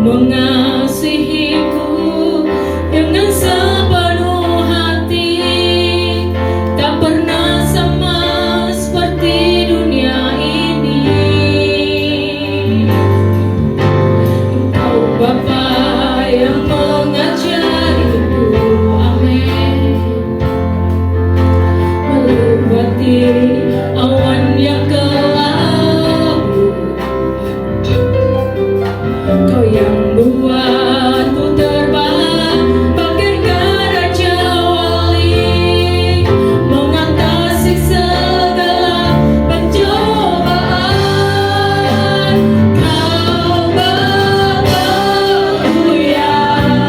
mengasihiku dengan sepenuh hati, tak pernah sama seperti dunia ini. Engkau Bapa yang mengajariku, amin, melewati awan yang kelabu. Kau yang buatku terbang bagaikan raja wali, mengatasi segala pencobaan. Kau Bapa-Ku yang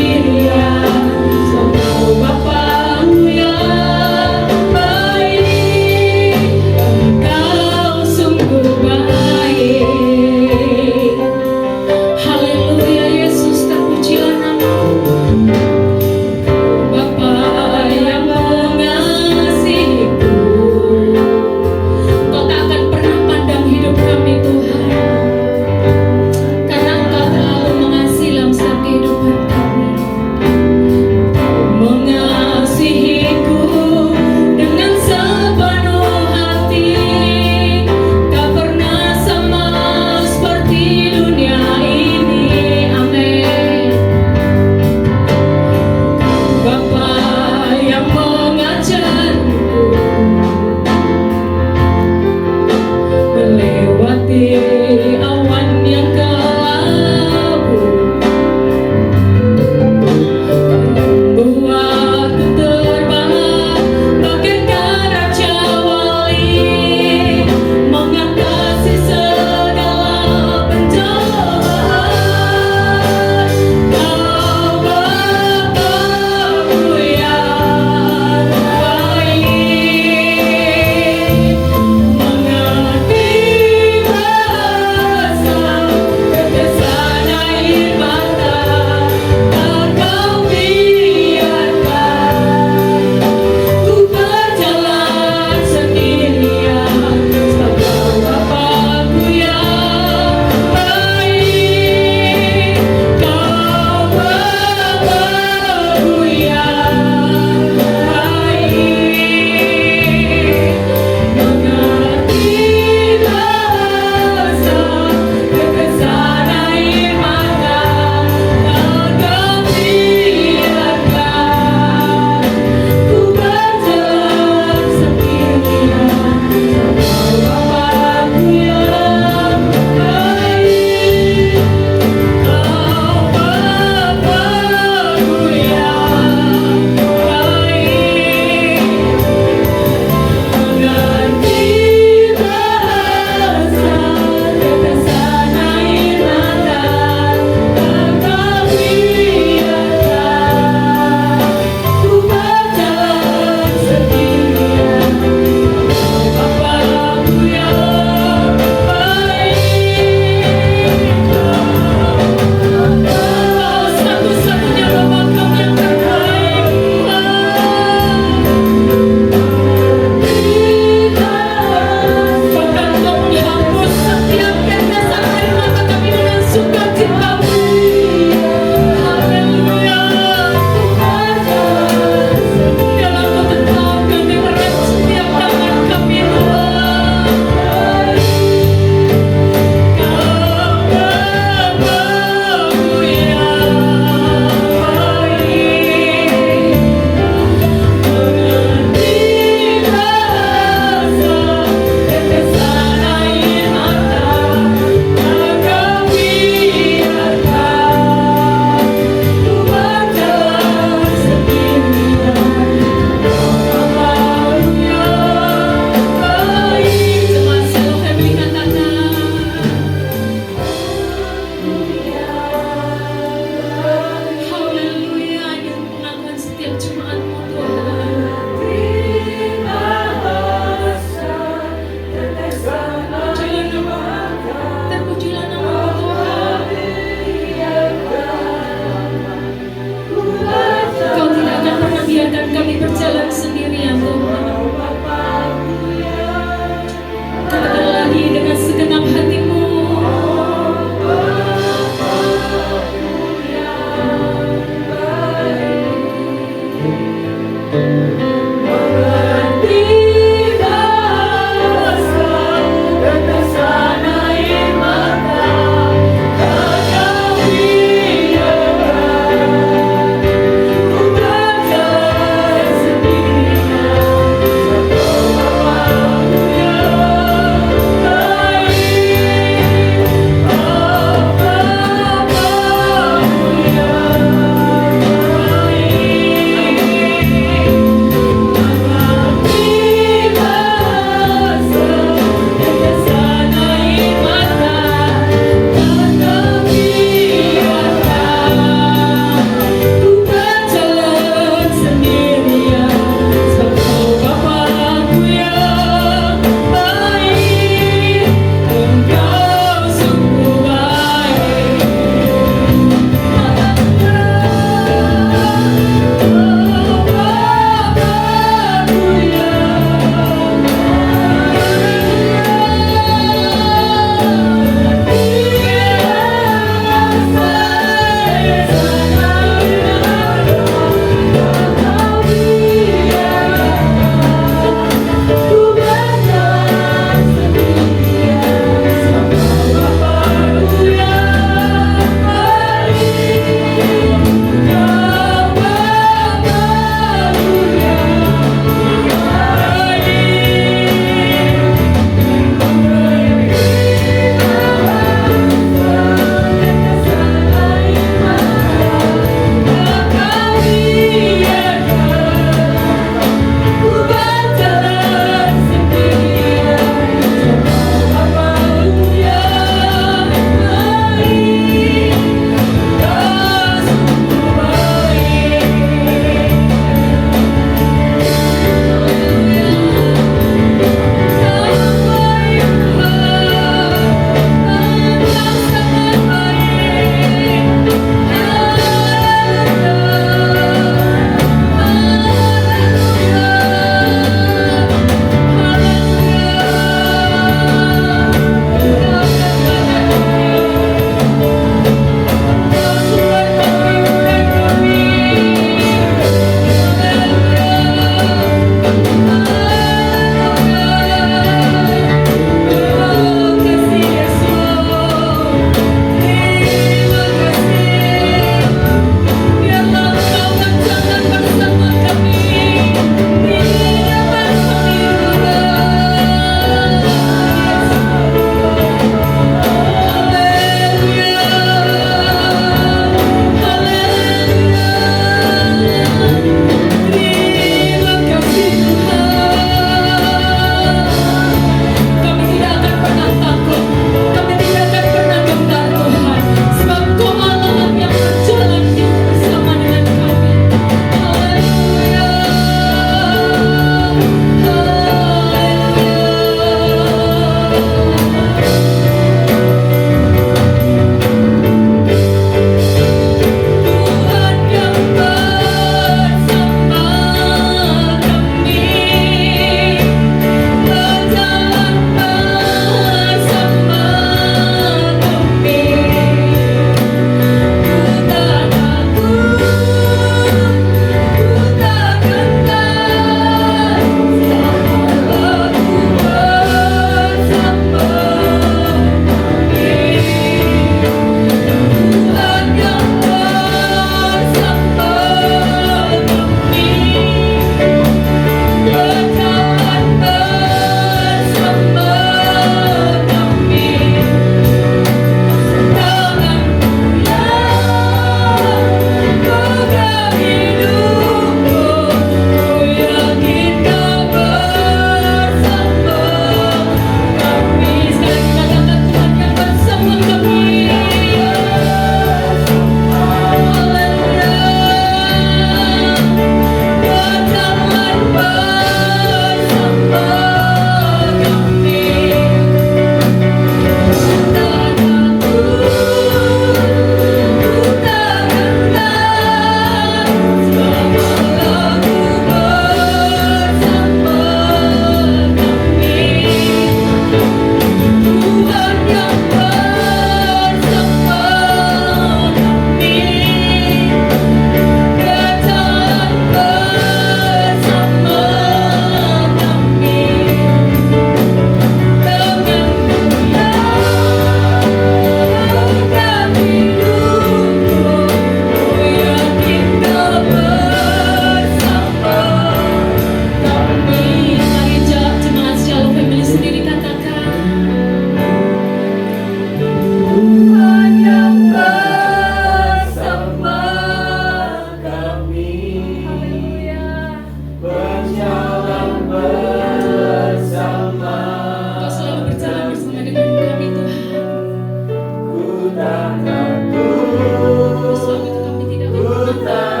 Sebab itu kami tidak akan pernah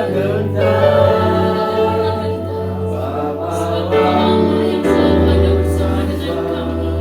sebab itu Allah yang selalu ada bersama dengan kami.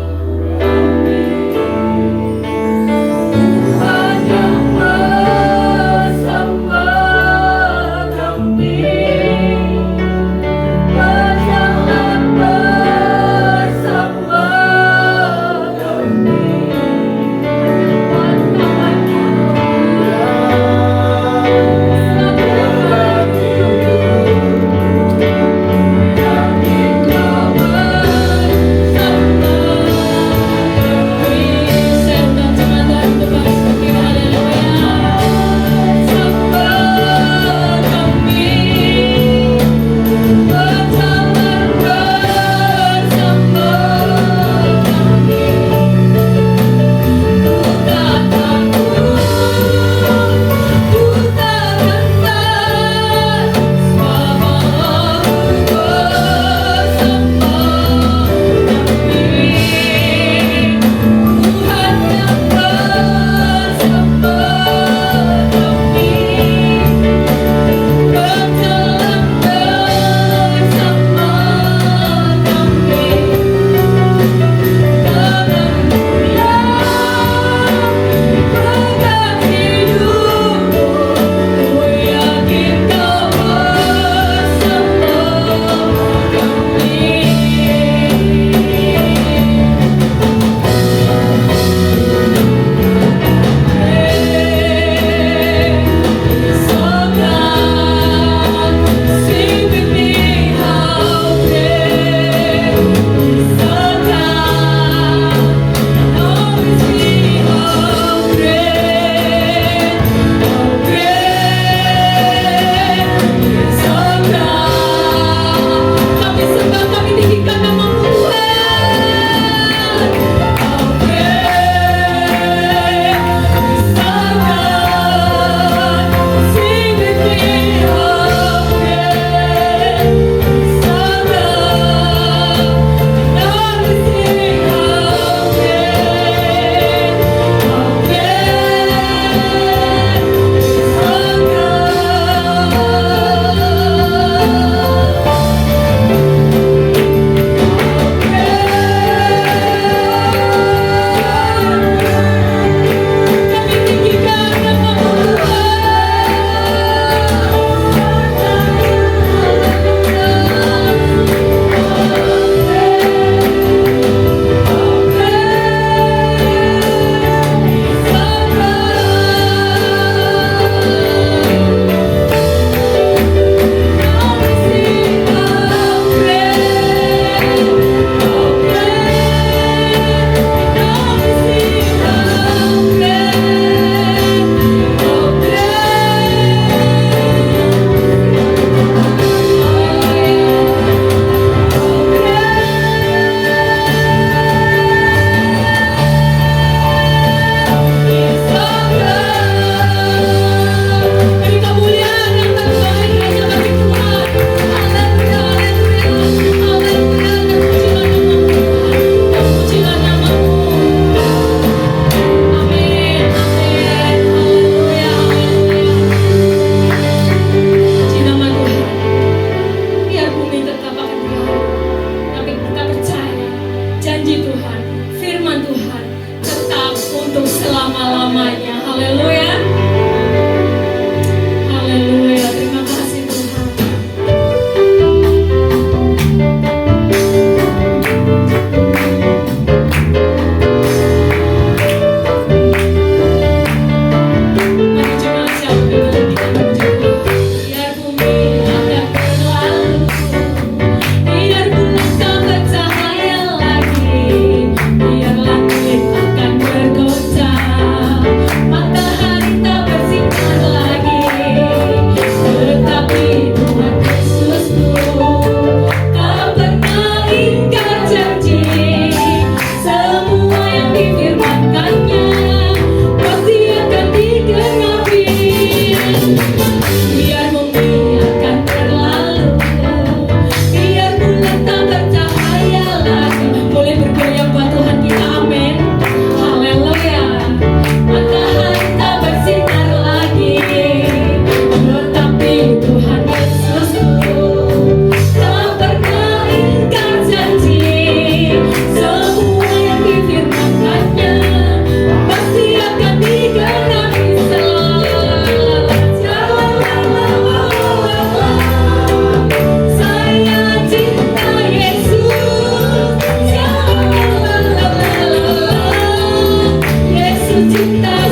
Matahari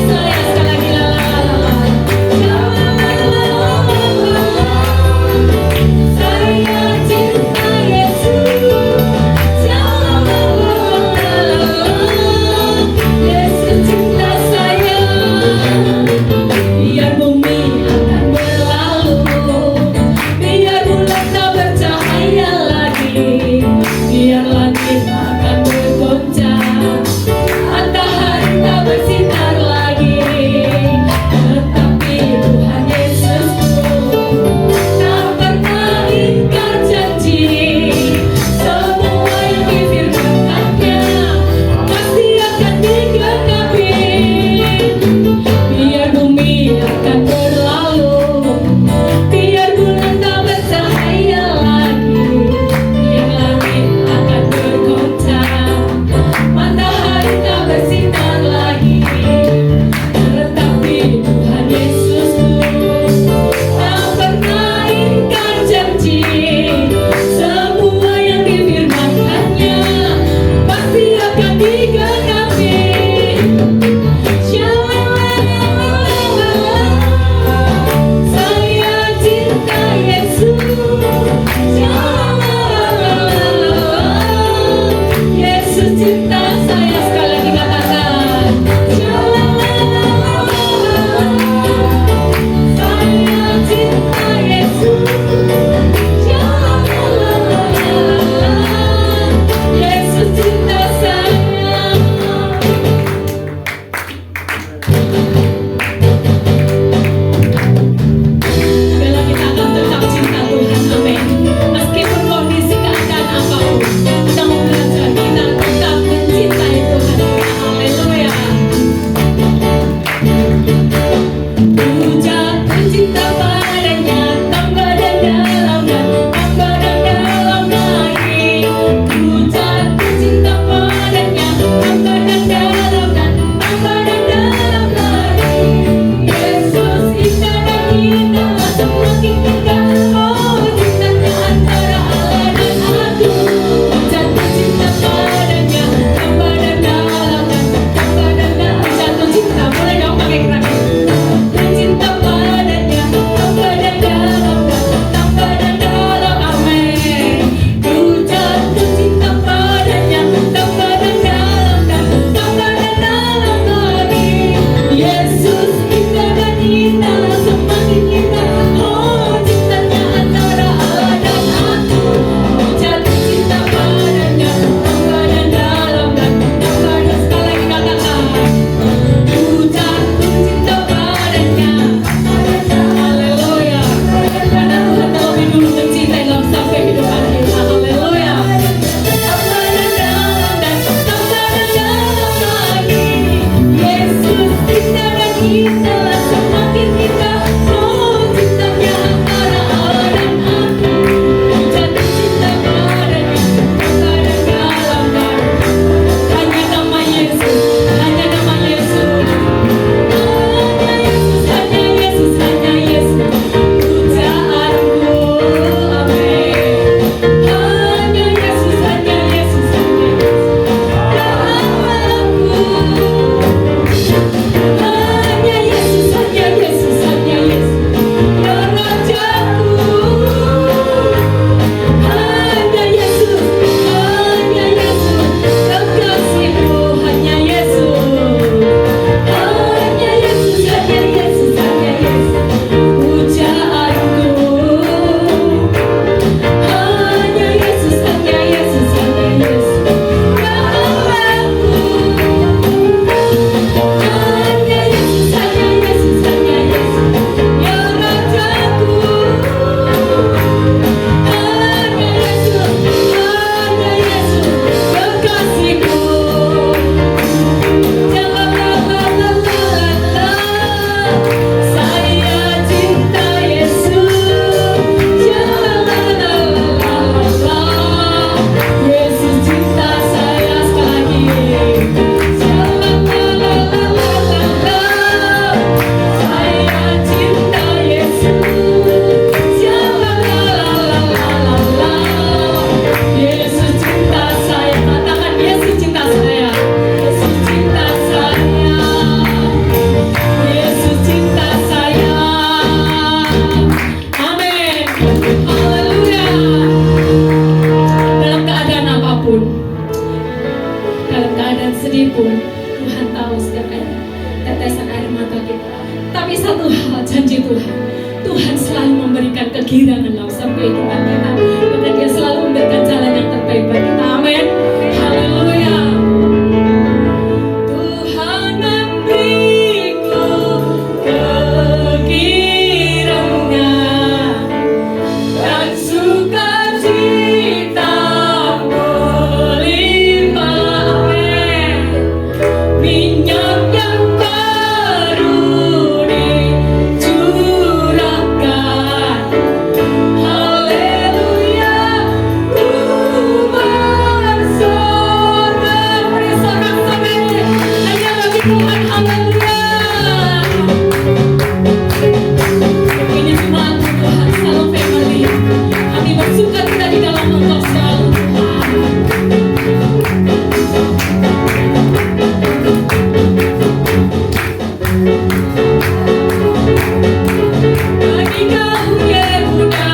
saya sekali lagi la la la. Saya cinta Yesus, la la la. Yesus cinta saya. Biar bumi akan berlalu, biar bulan tak bercahaya lagi, biar langit akan bergoncang, matahari tak bersinar lagi. Tetapi satu hal janji Tuhan, Tuhan selalu memberikan kegirangan dalam kehidupan kita. Maka Dia selalu memberikan jalan yang terbaik bagi kita. Amin. Haleluya. Tuhan memberiku kegirangan dan sukacita melimpah. Amin. Minyak yang baru dicurahkan. Haleluya. Ku bersorak. Beri sorak-sorai hanya bagi Tuhan. Haleluya. Ini jemaat Tuhan, Shalom Family. Kami bersukacita di dalam Engkau selalu, Tuhan. Bagi kaum Yehuda,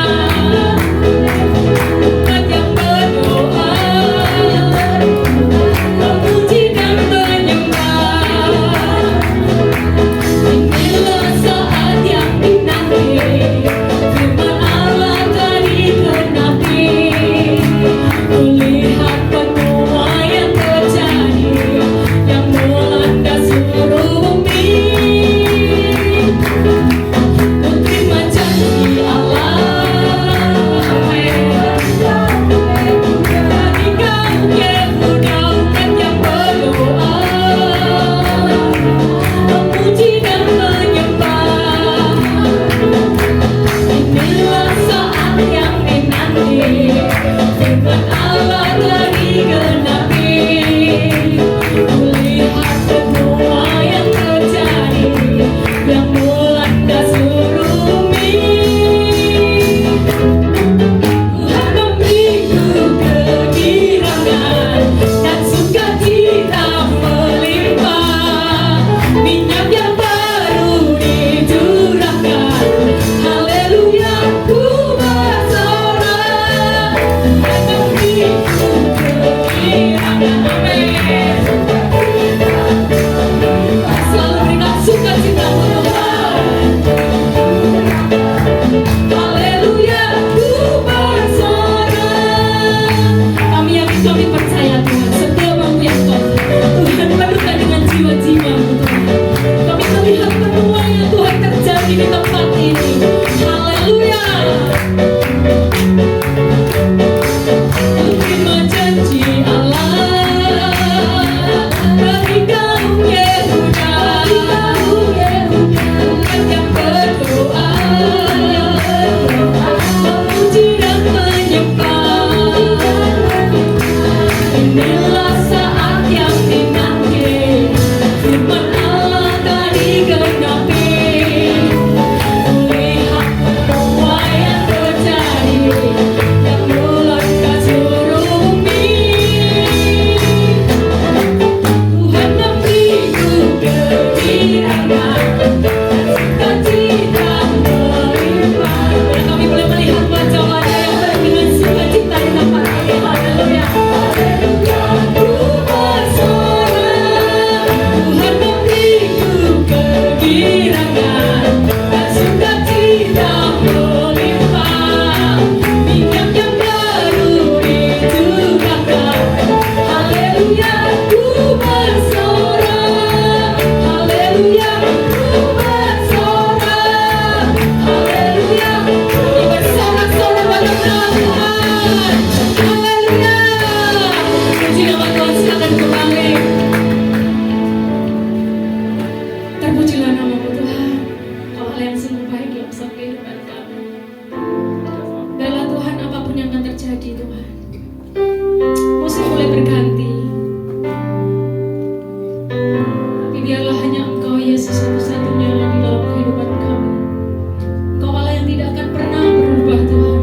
umat yang berdoa, memuji dan menyembah. Inilah saat yang dinanti, firman Allah telah digenapi. Kulihat penuaian terjadi yang melanda seluruh bumi. Ku terima janji Allah. Bagi kaum Yehuda, umat yang berdoa, memuji dan menyembah. Inilah saat yang dinanti, firman Allah telah digenapi. Kulihat penuaian terjadi yang melanda seluruh bumi. Tuhan memberiku kegirangan dan sukacita melimpah. Minyak yang baru dicurahkan. Haleluya. Ku bersorak. Tuhan memberiku kegirangan. Amin. Selalu berikan sukacita untuk Tuhan. Haleluya. Ku bersorak. Kami yakin, kami percaya Tuhan, setiapmu yang Tuhan penuhkan dengan jiwa-jiwamu Tuhan. Kami melihat penuaian Tuhan terjadi di tempat ini. Haleluya. Terima janji Allah. Bagi kaum Yehuda, umat yang berdoa, memuji dan menyembah. Inilah saat yang dinanti, firman Allah telah digenapi. Kulihat penuaian terjadi yang melanda seluruh bumi. Tuhan memberiku kegirangan dan sukacita melimpah. Dan kami boleh melihat wajah-wajah yang penuh dengan sukacita di tempat ini. Haleluya. Ku bersorak. Tuhan memberiku kegirangan dan sukacita melimpah. Minyak yang baru dicurahkan. Haleluya. Ku bersorak. Haleluya. Ku bersorak. Haleluya. Kami bersorak-sorak pada Tuhan. Haleluya. Puji nama Tuhan. Silakan kembali. Terpujilah namamu Tuhan. Kau Allah yang sungguh baik dalam setiap kehidupan kami. Biarlah Tuhan, apapun yang akan terjadi Tuhan, musuh boleh berganti, tapi biarlah hanya Engkau Yesus satu-satunya yang di dalam kehidupan kami. Engkau Allah yang tidak akan pernah berubah Tuhan.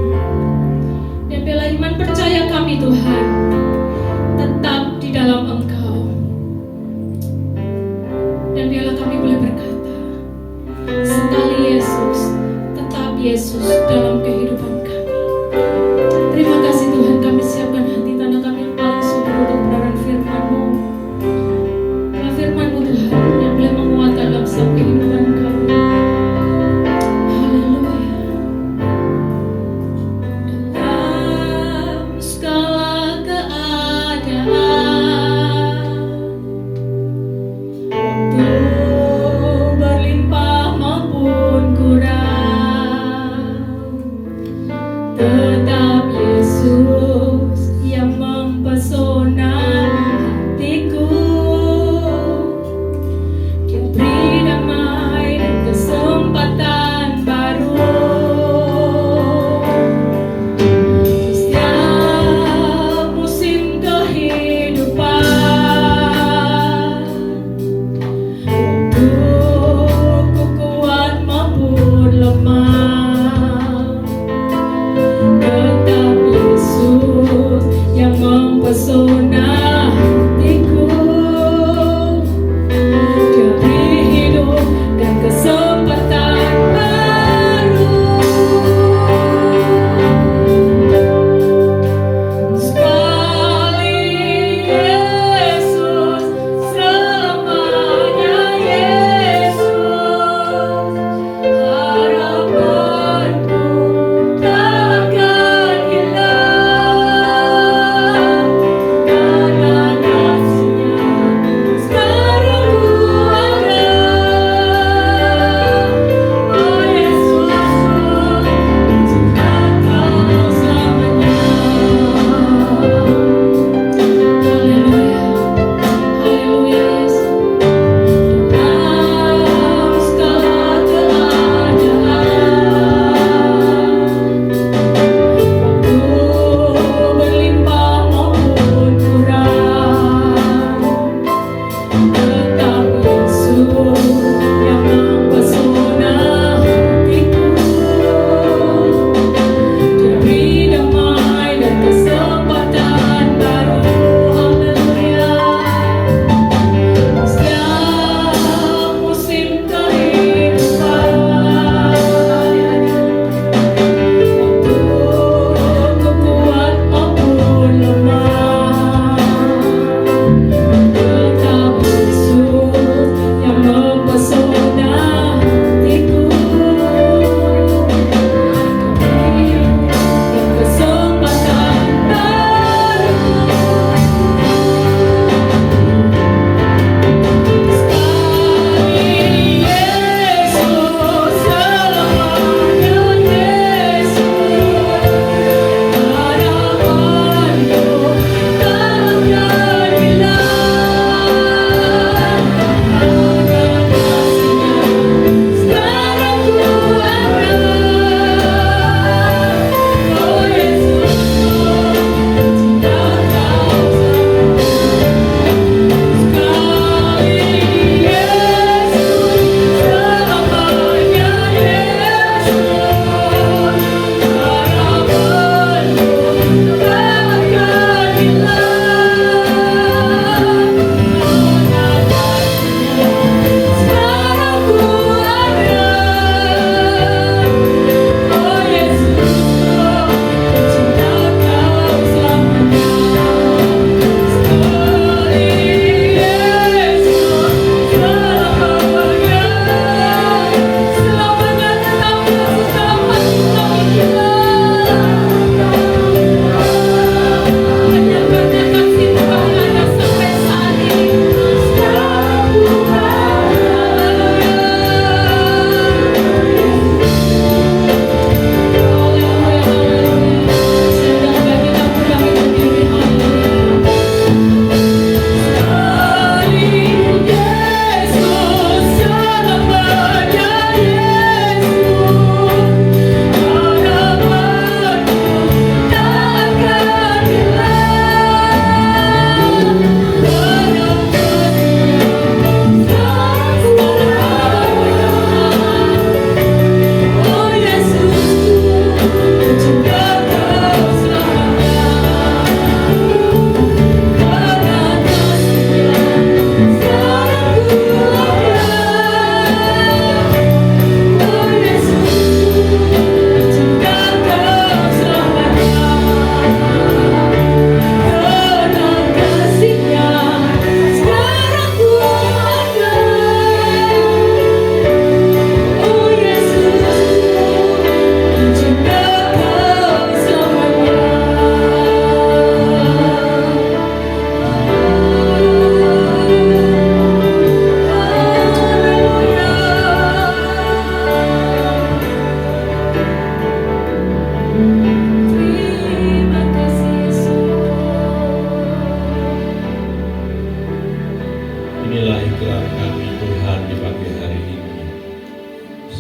Dan biarlah iman percaya kami Tuhan tetap di dalam Engkau. Dan biarlah kami boleh berkata, sekali Yesus, tetap Yesus dalam kehidupan kami. Terima kasih Tuhan, kami siapkan hati tanah kami yang paling subur untuk kebenaran firman-Mu. Firman-Mu Tuhan yang boleh menguatkan dalam setiap kehidupan kami.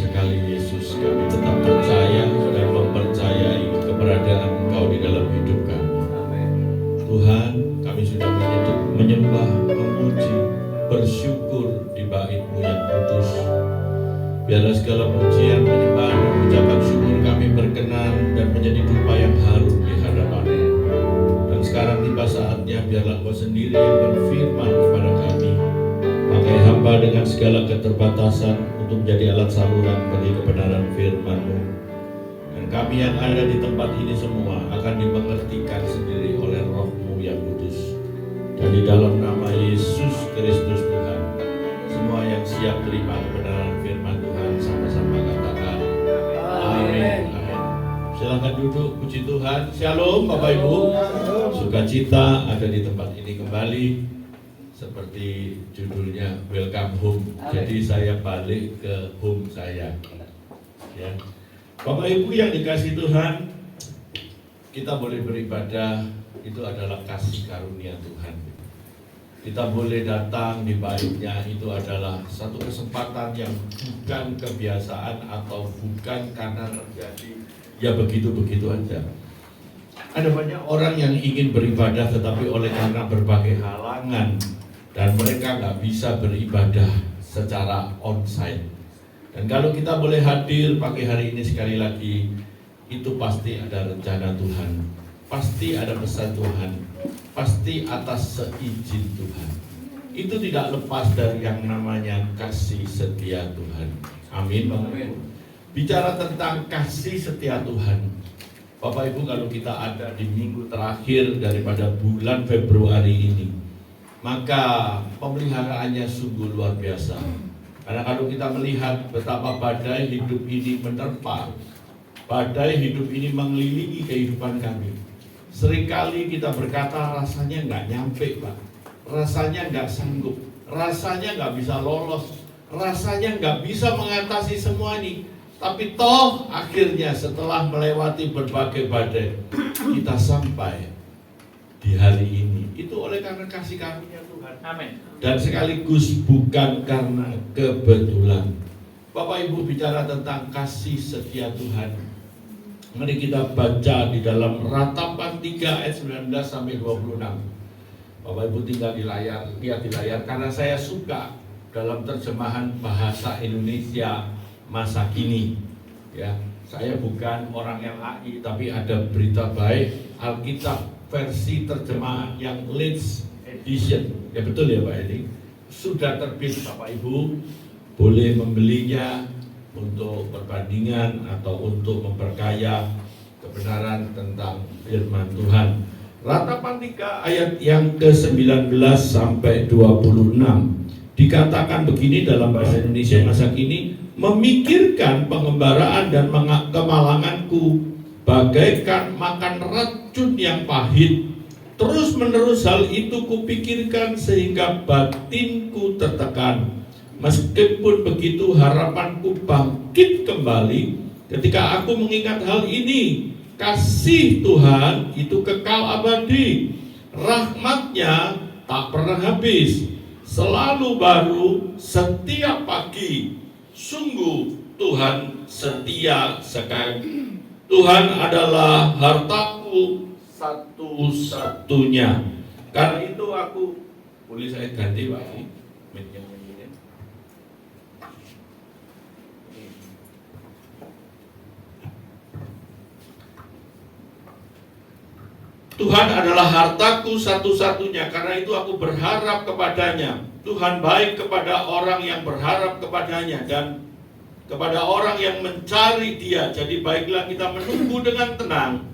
sekali Yesus, kami tetap percaya dan mempercayai keberadaan Engkau di dalam hidup kami. Tuhan, kami sudah menyembah, memuji, bersyukur di bait-Mu yang kudus. Biarlah segala pujian, penyembahan, dan ucapan syukur kami berkenan dan menjadi dupa yang harum di hadapan-Mu. Dan sekarang tiba saatnya biarlah Engkau sendiri yang berfirman kepada kami. Pakai hamba dengan segala keterbatasan untuk menjadi alat saluran bagi kebenaran firman-Mu. Dan kami yang ada di tempat ini semua akan dimengertikan sendiri oleh Roh-Mu yang kudus. Dan di dalam nama Yesus Kristus Tuhan, semua yang siap terima kebenaran firman Tuhan sama-sama katakan amin. Amin. Silahkan duduk, puji Tuhan. Shalom Bapak Ibu. Sukacita ada di tempat ini kembali. Seperti judulnya Welcome Home. Jadi saya balik ke home saya. Ya. Bapak Ibu yang dikasih Tuhan, kita boleh beribadah, itu adalah kasih karunia Tuhan. Kita boleh datang di bait-Nya, itu adalah satu kesempatan yang bukan kebiasaan atau bukan karena terjadi ya begitu-begitu aja. Ada banyak orang yang ingin beribadah tetapi oleh karena berbagai halangan dan mereka nggak bisa beribadah secara onsite. Dan kalau kita boleh hadir pagi hari ini sekali lagi, itu pasti ada rencana Tuhan, pasti ada pesan Tuhan, pasti atas seizin Tuhan. Itu tidak lepas dari yang namanya kasih setia Tuhan. Amin. Amin. Bicara tentang kasih setia Tuhan, Bapak Ibu, kalau kita ada di minggu terakhir daripada bulan Februari ini, maka pemeliharaannya sungguh luar biasa. Karena kalau kita melihat betapa badai hidup ini menerpa, badai hidup ini mengelilingi kehidupan kami. Seringkali kita berkata rasanya nggak nyampe Pak, rasanya nggak sanggup, rasanya nggak bisa lolos, rasanya nggak bisa mengatasi semua ini. Tapi toh akhirnya setelah melewati berbagai badai, kita sampai di hari ini. Itu oleh karena kasih karunia Tuhan. Amin. Dan sekaligus bukan karena kebetulan. Bapak Ibu, bicara tentang kasih setia Tuhan, mari kita baca di dalam Ratapan 3 ayat 19 sampai 26. Bapak Ibu tinggal di layar, lihat di layar, karena saya suka dalam terjemahan bahasa Indonesia masa kini. Ya, saya bukan orang LAI, tapi ada berita baik, Alkitab versi terjemahan yang Leeds Edition. Ya betul ya Pak Edi, sudah terbit. Bapak Ibu boleh membelinya untuk perbandingan atau untuk memperkaya kebenaran tentang firman Tuhan. Ratapan 3 ayat yang ke-19 sampai 26 dikatakan begini dalam bahasa Indonesia masa kini, memikirkan pengembaraan dan kemalanganku bagaikan makan racun yang pahit. Terus menerus hal itu kupikirkan sehingga batinku tertekan. Meskipun begitu harapanku bangkit kembali ketika aku mengingat hal ini. Kasih Tuhan itu kekal abadi, rahmat-Nya tak pernah habis, selalu baru setiap pagi. Sungguh Tuhan setia sekali. Tuhan adalah hartaku satu-satunya. Karena itu aku, boleh saya ganti Pak ini? Tuhan adalah hartaku satu-satunya, karena itu aku berharap kepadanya. Tuhan baik kepada orang yang berharap kepadanya dan kepada orang yang mencari Dia. Jadi baiklah kita menunggu dengan tenang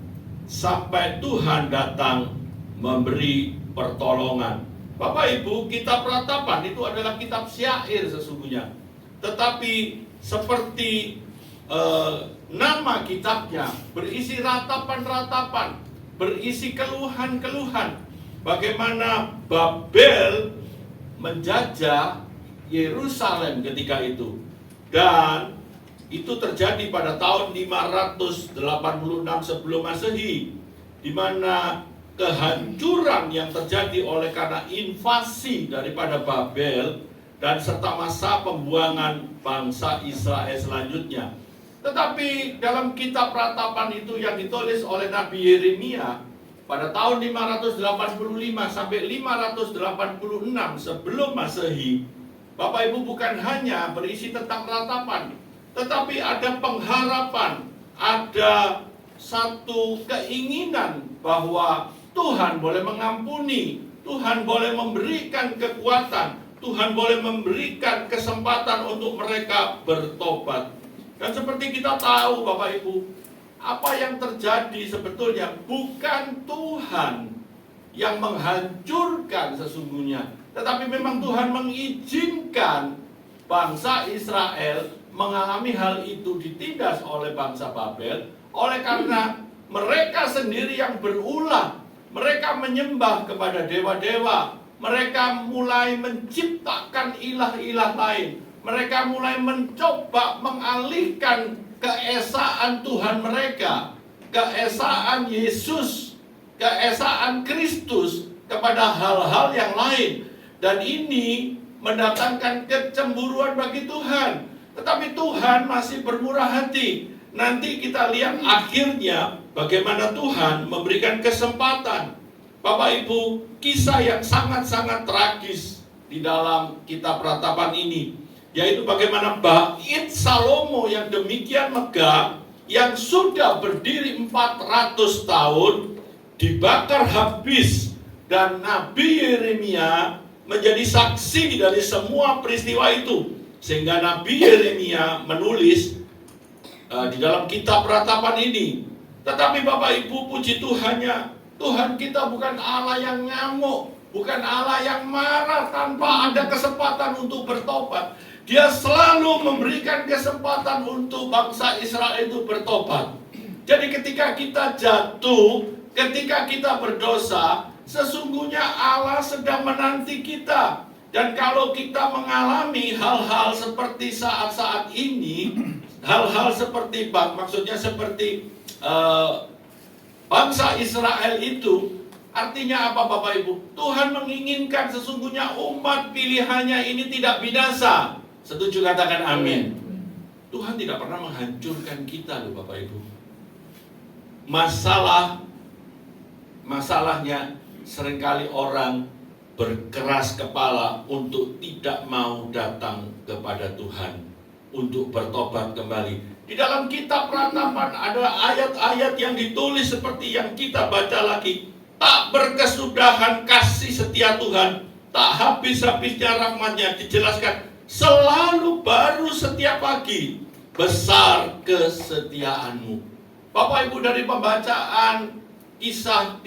sampai Tuhan datang memberi pertolongan. Bapak Ibu, kitab Ratapan itu adalah kitab syair sesungguhnya. Tetapi seperti nama kitabnya, berisi ratapan-ratapan, berisi keluhan-keluhan. Bagaimana Babel menjajah Yerusalem ketika itu. Dan itu terjadi pada tahun 586 sebelum Masehi, di mana kehancuran yang terjadi oleh karena invasi daripada Babel dan serta masa pembuangan bangsa Israel selanjutnya. Tetapi dalam kitab Ratapan itu yang ditulis oleh Nabi Yeremia pada tahun 585 sampai 586 sebelum Masehi, Bapak Ibu, bukan hanya berisi tentang ratapan, tetapi ada pengharapan, ada satu keinginan bahwa Tuhan boleh mengampuni, Tuhan boleh memberikan kekuatan, Tuhan boleh memberikan kesempatan untuk mereka bertobat. Dan seperti kita tahu Bapak Ibu, apa yang terjadi sebetulnya bukan Tuhan yang menghancurkan sesungguhnya, tetapi memang Tuhan mengizinkan bangsa Israel mengalami hal itu ditindas oleh bangsa Babel, oleh karena mereka sendiri yang berulah, mereka menyembah kepada dewa-dewa, mereka mulai menciptakan ilah-ilah lain, mereka mulai mencoba mengalihkan keesaan Tuhan mereka, keesaan Yesus, keesaan Kristus kepada hal-hal yang lain. Dan ini mendatangkan kecemburuan bagi Tuhan. Tetapi Tuhan masih bermurah hati. Nanti kita lihat akhirnya bagaimana Tuhan memberikan kesempatan. Bapak Ibu, kisah yang sangat-sangat tragis di dalam kitab Ratapan ini, yaitu bagaimana bait Salomo yang demikian megah, yang sudah berdiri 400 tahun, dibakar habis. Dan Nabi Yeremia menjadi saksi dari semua peristiwa itu. Sehingga Nabi Yeremia menulis di dalam kitab Ratapan ini. Tetapi Bapak Ibu, puji Tuhannya, Tuhan kita bukan Allah yang ngamuk, bukan Allah yang marah tanpa ada kesempatan untuk bertobat. Dia selalu memberikan kesempatan untuk bangsa Israel itu bertobat. Jadi ketika kita jatuh, ketika kita berdosa, sesungguhnya Allah sedang menanti kita. Dan kalau kita mengalami hal-hal seperti saat-saat ini, hal-hal seperti maksudnya seperti bangsa Israel itu, artinya apa Bapak Ibu? Tuhan menginginkan sesungguhnya umat pilihannya ini tidak binasa. Setuju, katakan amin. Tuhan tidak pernah menghancurkan kita loh Bapak Ibu. Masalahnya seringkali orang berkeras kepala untuk tidak mau datang kepada Tuhan, untuk bertobat kembali. Di dalam kitab Ratapan ada ayat-ayat yang ditulis seperti yang kita baca lagi. Tak berkesudahan kasih setia Tuhan, tak habis-habisnya rahmatnya, dijelaskan selalu baru setiap pagi, besar kesetiaanmu. Bapak Ibu, dari pembacaan kisah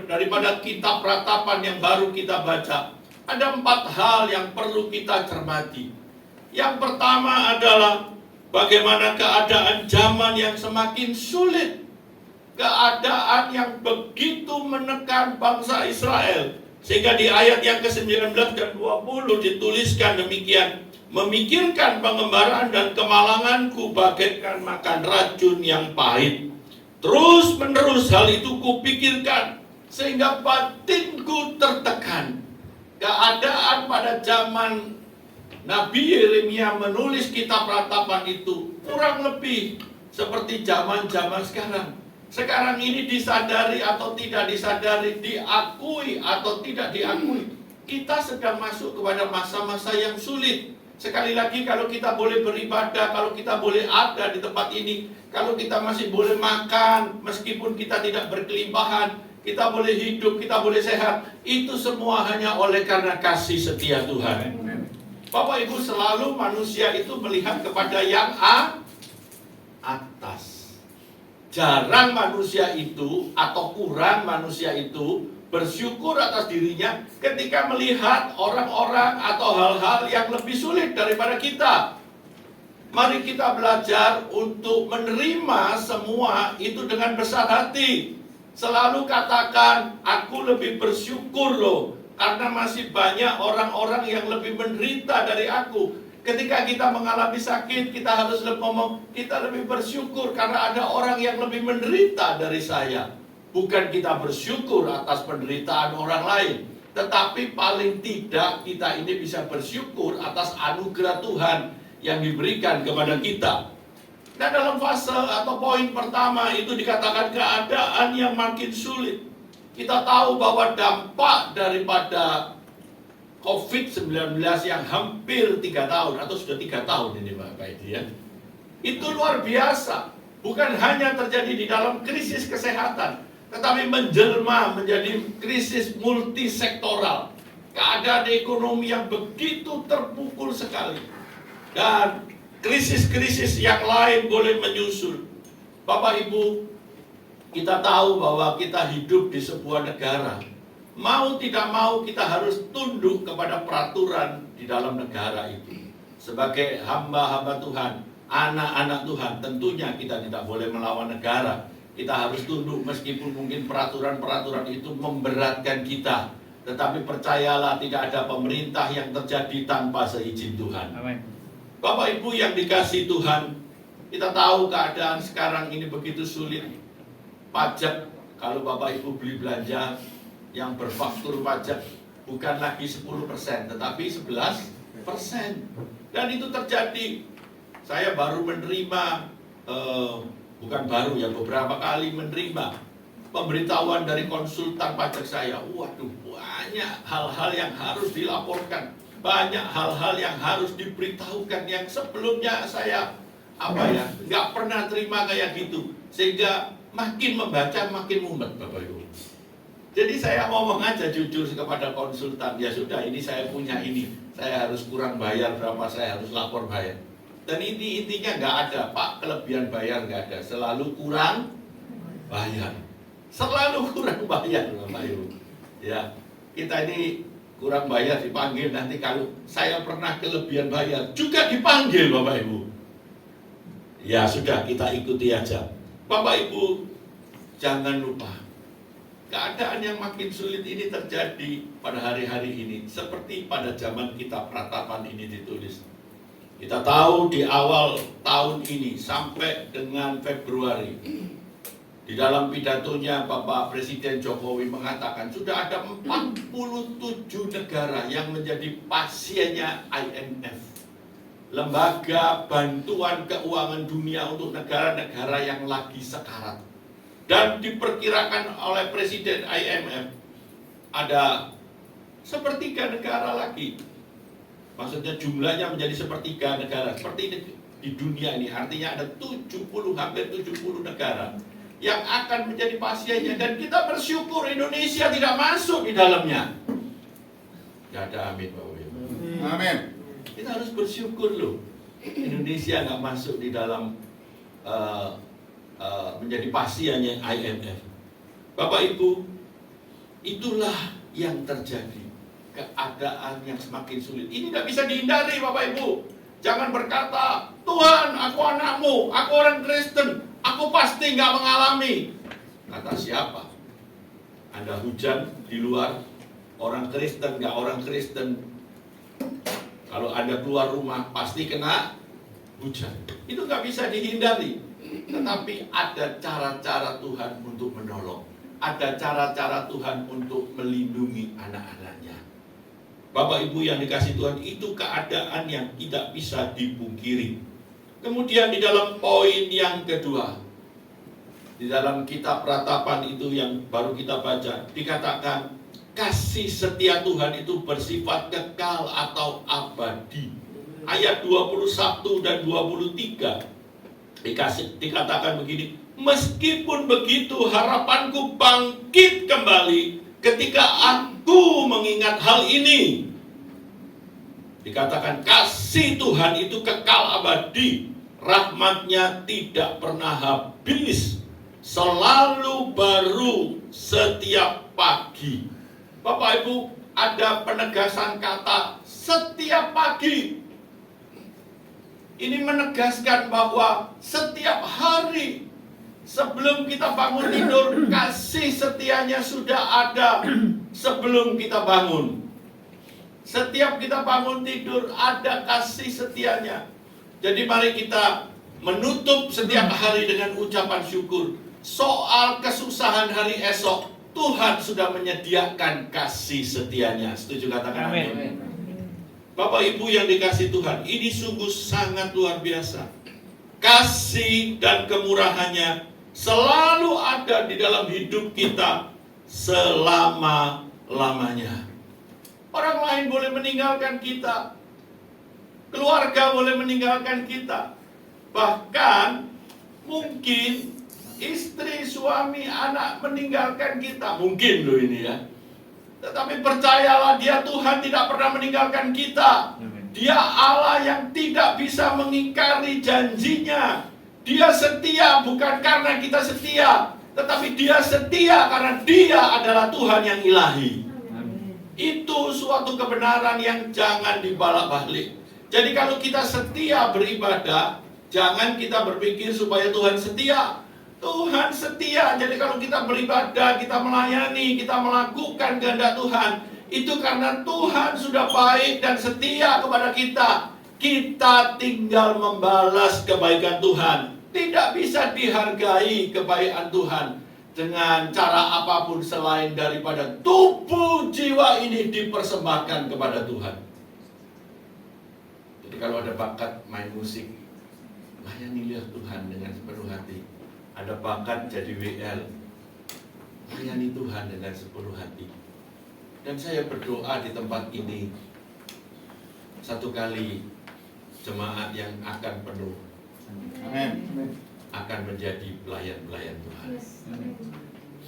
daripada kitab Ratapan yang baru kita baca, ada 4 hal yang perlu kita cermati. Yang pertama adalah bagaimana keadaan zaman yang semakin sulit, keadaan yang begitu menekan bangsa Israel, sehingga di ayat yang ke-19 dan 20 dituliskan demikian: memikirkan pengembaraan dan kemalanganku bagaikan makan racun yang pahit. Terus menerus hal itu kupikirkan, sehingga batinku tertekan. Keadaan pada zaman Nabi Yeremia menulis kitab Ratapan itu kurang lebih seperti zaman-zaman sekarang. Sekarang ini disadari atau tidak disadari, diakui atau tidak diakui, kita sedang masuk kepada masa-masa yang sulit. Sekali lagi, kalau kita boleh beribadah, kalau kita boleh ada di tempat ini, kalau kita masih boleh makan, meskipun kita tidak berkelimpahan, kita boleh hidup, kita boleh sehat, itu semua hanya oleh karena kasih setia Tuhan. Bapak Ibu, selalu manusia itu melihat kepada yang atas. Jarang manusia itu atau kurang manusia itu bersyukur atas dirinya ketika melihat orang-orang atau hal-hal yang lebih sulit daripada kita. Mari kita belajar untuk menerima semua itu dengan besar hati. Selalu katakan, aku lebih bersyukur loh, karena masih banyak orang-orang yang lebih menderita dari aku. Ketika kita mengalami sakit, kita harus ngomong, kita lebih bersyukur karena ada orang yang lebih menderita dari saya. Bukan kita bersyukur atas penderitaan orang lain. Tetapi paling tidak kita ini bisa bersyukur atas anugerah Tuhan yang diberikan kepada kita. Nah, dalam fase atau poin pertama itu dikatakan keadaan yang makin sulit. Kita tahu bahwa dampak daripada COVID-19 yang hampir 3 tahun atau sudah 3 tahun ini Bapak Ibu ya, itu luar biasa. Bukan hanya terjadi di dalam krisis kesehatan, tetapi menjelma menjadi krisis multisektoral. Keadaan ekonomi yang begitu terpukul sekali. Dan krisis-krisis yang lain boleh menyusul. Bapak Ibu, kita tahu bahwa kita hidup di sebuah negara. Mau tidak mau kita harus tunduk kepada peraturan di dalam negara itu. Sebagai hamba-hamba Tuhan, anak-anak Tuhan, tentunya kita tidak boleh melawan negara. Kita harus tunduk meskipun mungkin peraturan-peraturan itu memberatkan kita. Tetapi percayalah, tidak ada pemerintah yang terjadi tanpa seizin Tuhan. Amin. Bapak Ibu yang dikasihi Tuhan, kita tahu keadaan sekarang ini begitu sulit. Pajak, kalau Bapak Ibu beli belanja yang berfaktur pajak bukan lagi 10%, tetapi 11%. Dan itu terjadi. Saya baru menerima, bukan baru ya, beberapa kali menerima pemberitahuan dari konsultan pajak saya. Waduh, banyak hal-hal yang harus dilaporkan, banyak hal-hal yang harus diberitahukan yang sebelumnya saya nggak pernah terima kayak gitu. Sehingga makin membaca makin mumet Bapak Ibu. Jadi saya ngomong aja jujur kepada konsultan, ya sudah, ini saya punya ini, saya harus kurang bayar berapa, saya harus lapor bayar. Dan ini intinya nggak ada, Pak, kelebihan bayar nggak ada, selalu kurang bayar. Selalu kurang bayar Bapak Ibu. Ya, kita ini kurang bayar dipanggil, nanti kalau saya pernah kelebihan bayar juga dipanggil Bapak Ibu. Ya sudah, kita ikuti aja. Bapak Ibu, jangan lupa, keadaan yang makin sulit ini terjadi pada hari-hari ini, seperti pada zaman kita peratapan ini ditulis. Kita tahu di awal tahun ini sampai dengan Februari, di dalam pidatonya Bapak Presiden Jokowi mengatakan sudah ada 47 negara yang menjadi pasiennya IMF, Lembaga Bantuan Keuangan Dunia untuk negara-negara yang lagi sekarat. Dan diperkirakan oleh Presiden IMF ada sepertiga negara lagi. Maksudnya jumlahnya menjadi sepertiga negara. Seperti di dunia ini, artinya ada hampir 70 negara yang akan menjadi pasiennya. Dan kita bersyukur Indonesia tidak masuk di dalamnya. Tidak ada amin Bapak Ibu. Amin. Kita harus bersyukur loh, Indonesia nggak masuk di dalam menjadi pasiennya IMF. Bapak Ibu, itulah yang terjadi. Keadaan yang semakin sulit. Ini tidak bisa dihindari Bapak Ibu. Jangan berkata, Tuhan, aku anakmu, aku orang Kristen, aku pasti nggak mengalami. Kata siapa? Ada hujan di luar, orang Kristen nggak orang Kristen, kalau Anda keluar rumah pasti kena hujan. Itu nggak bisa dihindari. Tetapi ada cara-cara Tuhan untuk menolong. Ada cara-cara Tuhan untuk melindungi anak-anaknya. Bapak Ibu yang dikasihi Tuhan, itu keadaan yang tidak bisa dipungkiri. Kemudian di dalam poin yang kedua, di dalam kitab Ratapan itu yang baru kita baca, dikatakan kasih setia Tuhan itu bersifat kekal atau abadi. Ayat 21 dan 23 dikatakan begini, meskipun begitu harapanku bangkit kembali ketika aku mengingat hal ini. Dikatakan kasih Tuhan itu kekal abadi, rahmatnya tidak pernah habis, selalu baru setiap pagi. Bapak Ibu, ada penegasan kata setiap pagi. Ini menegaskan bahwa setiap hari sebelum kita bangun tidur, kasih setianya sudah ada sebelum kita bangun. Setiap kita bangun tidur ada kasih setianya. Jadi mari kita menutup setiap hari dengan ucapan syukur. Soal kesusahan hari esok, Tuhan sudah menyediakan kasih setianya. Setuju, katakan amin. Bapak Ibu yang dikasih Tuhan, ini sungguh sangat luar biasa. Kasih dan kemurahannya selalu ada di dalam hidup kita selama-lamanya. Orang lain boleh meninggalkan kita, keluarga boleh meninggalkan kita, bahkan mungkin istri, suami, anak meninggalkan kita. Mungkin loh ini ya. Tetapi percayalah, dia Tuhan tidak pernah meninggalkan kita. Dia Allah yang tidak bisa mengingkari janjinya. Dia setia bukan karena kita setia, tetapi dia setia karena dia adalah Tuhan yang ilahi. Itu suatu kebenaran yang jangan dibalak-balik. Jadi kalau kita setia beribadah, jangan kita berpikir supaya Tuhan setia. Tuhan setia. Jadi kalau kita beribadah, kita melayani, kita melakukan kehendak Tuhan, itu karena Tuhan sudah baik dan setia kepada kita. Kita tinggal membalas kebaikan Tuhan. Tidak bisa dihargai kebaikan Tuhan dengan cara apapun selain daripada tubuh jiwa ini dipersembahkan kepada Tuhan. Jadi kalau ada bakat main musik, layanilah Tuhan dengan sepenuh hati. Ada bakat jadi WL, layani Tuhan dengan sepenuh hati. Dan saya berdoa di tempat ini, satu kali jemaat yang akan penuh, akan menjadi pelayan-pelayan Tuhan.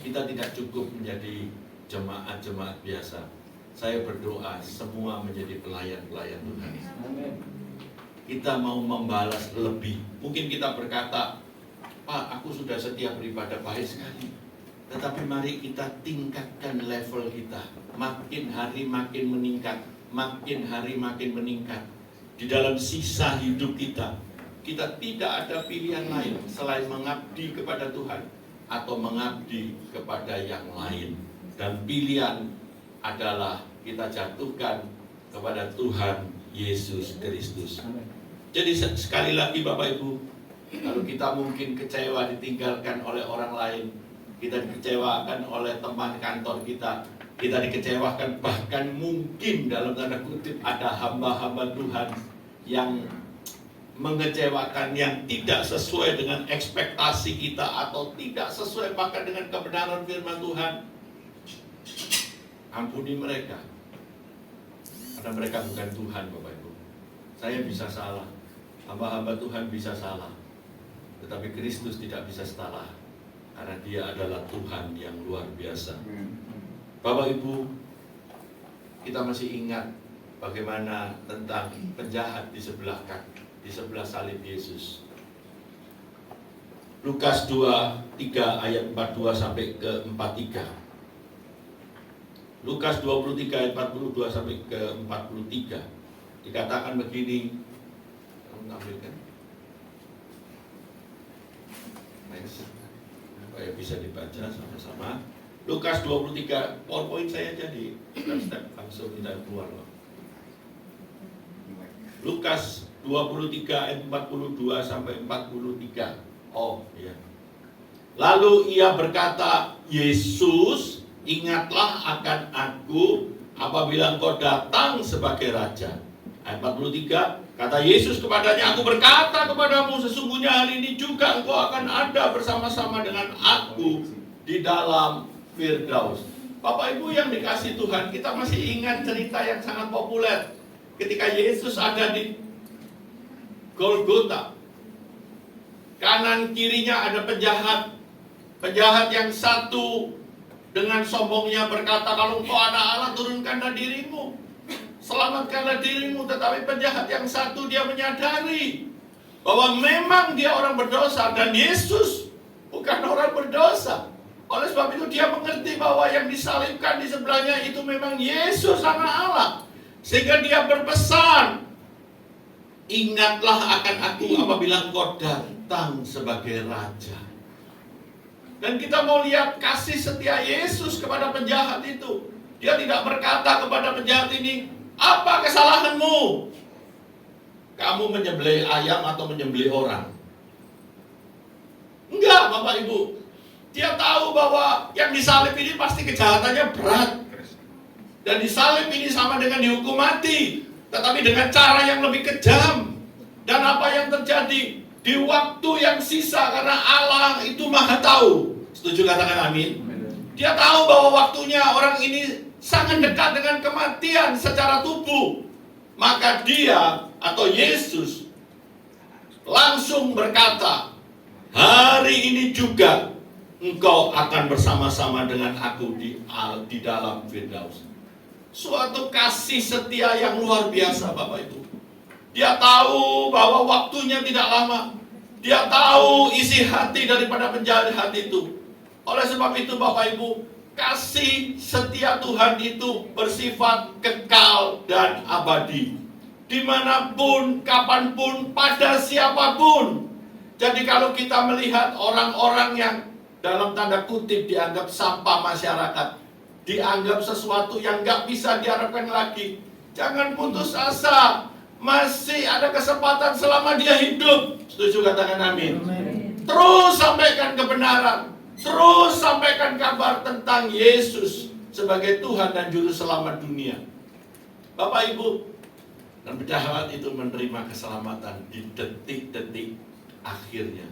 Kita tidak cukup menjadi jemaat-jemaat biasa. Saya berdoa semua menjadi pelayan-pelayan Tuhan. Kita mau membalas lebih. Mungkin kita berkata, Pak, aku sudah setia beribadah, baik sekali. Tetapi mari kita tingkatkan level kita. Makin hari makin meningkat. Makin hari makin meningkat. Di dalam sisa hidup kita, kita tidak ada pilihan lain selain mengabdi kepada Tuhan atau mengabdi kepada yang lain. Dan pilihan adalah kita jatuhkan kepada Tuhan Yesus Kristus. Jadi sekali lagi Bapak Ibu, kalau kita mungkin kecewa ditinggalkan oleh orang lain, kita dikecewakan oleh teman kantor kita dikecewakan, bahkan mungkin dalam tanda kutip ada hamba-hamba Tuhan yang mengecewakan, yang tidak sesuai dengan ekspektasi kita atau tidak sesuai bahkan dengan kebenaran firman Tuhan. Ampuni mereka, karena mereka bukan Tuhan, Bapak Ibu. Saya bisa salah, hamba-hamba Tuhan bisa salah, tetapi Kristus tidak bisa salah, karena dia adalah Tuhan yang luar biasa. Bapak Ibu, kita masih ingat bagaimana tentang penjahat di sebelah salib Yesus. Lukas 23 ayat 42 sampai ke 43. Lukas 23 ayat 42 sampai ke 43. Dikatakan begini, kamu tampilkan? Supaya bisa dibaca sama-sama. Lukas 23, PowerPoint saya jadi step langsung kita keluar loh. Lukas 23 ayat 42 sampai 43. Oh iya. Lalu ia berkata, Yesus, ingatlah akan aku apabila engkau datang sebagai raja. Ayat 43, kata Yesus kepadanya, aku berkata kepadamu, sesungguhnya hari ini juga engkau akan ada bersama-sama dengan aku di dalam Firdaus. Bapak Ibu yang dikasih Tuhan, kita masih ingat cerita yang sangat populer ketika Yesus ada di Golgota. Kanan kirinya ada penjahat. Penjahat yang satu dengan sombongnya berkata, kalau engkau anak Allah, turunkanlah dirimu, selamatkanlah dirimu. Tetapi penjahat yang satu dia menyadari bahwa memang dia orang berdosa dan Yesus bukan orang berdosa. Oleh sebab itu dia mengerti bahwa yang disalibkan di sebelahnya itu memang Yesus anak Allah. Sehingga dia berpesan, ingatlah akan aku apabila engkau datang sebagai raja. Dan kita mau lihat kasih setia Yesus kepada penjahat itu. Dia tidak berkata kepada penjahat ini, apa kesalahanmu? Kamu menyembelih ayam atau menyembelih orang? Enggak, Bapak Ibu. Dia tahu bahwa yang disalib ini pasti kejahatannya berat. Dan disalib ini sama dengan dihukum mati, tetapi dengan cara yang lebih kejam. Dan apa yang terjadi di waktu yang sisa, karena Allah itu maha tahu. Setuju, katakan amin. Dia tahu bahwa waktunya orang ini sangat dekat dengan kematian secara tubuh. Maka dia atau Yesus langsung berkata, hari ini juga engkau akan bersama-sama dengan aku di dalam Firdaus. Suatu kasih setia yang luar biasa, Bapak Ibu. Dia tahu bahwa waktunya tidak lama. Dia tahu isi hati daripada penjahat itu. Oleh sebab itu, Bapak Ibu, kasih setia Tuhan itu bersifat kekal dan abadi. Dimanapun, kapanpun, pada siapapun. Jadi kalau kita melihat orang-orang yang dalam tanda kutip dianggap sampah masyarakat, dianggap sesuatu yang gak bisa diharapkan lagi, jangan putus asa. Masih ada kesempatan selama dia hidup. Setuju, katakan amin. Terus sampaikan kebenaran, terus sampaikan kabar tentang Yesus sebagai Tuhan dan Juru Selamat dunia. Bapak Ibu, dan penjahat itu menerima keselamatan di detik-detik akhirnya.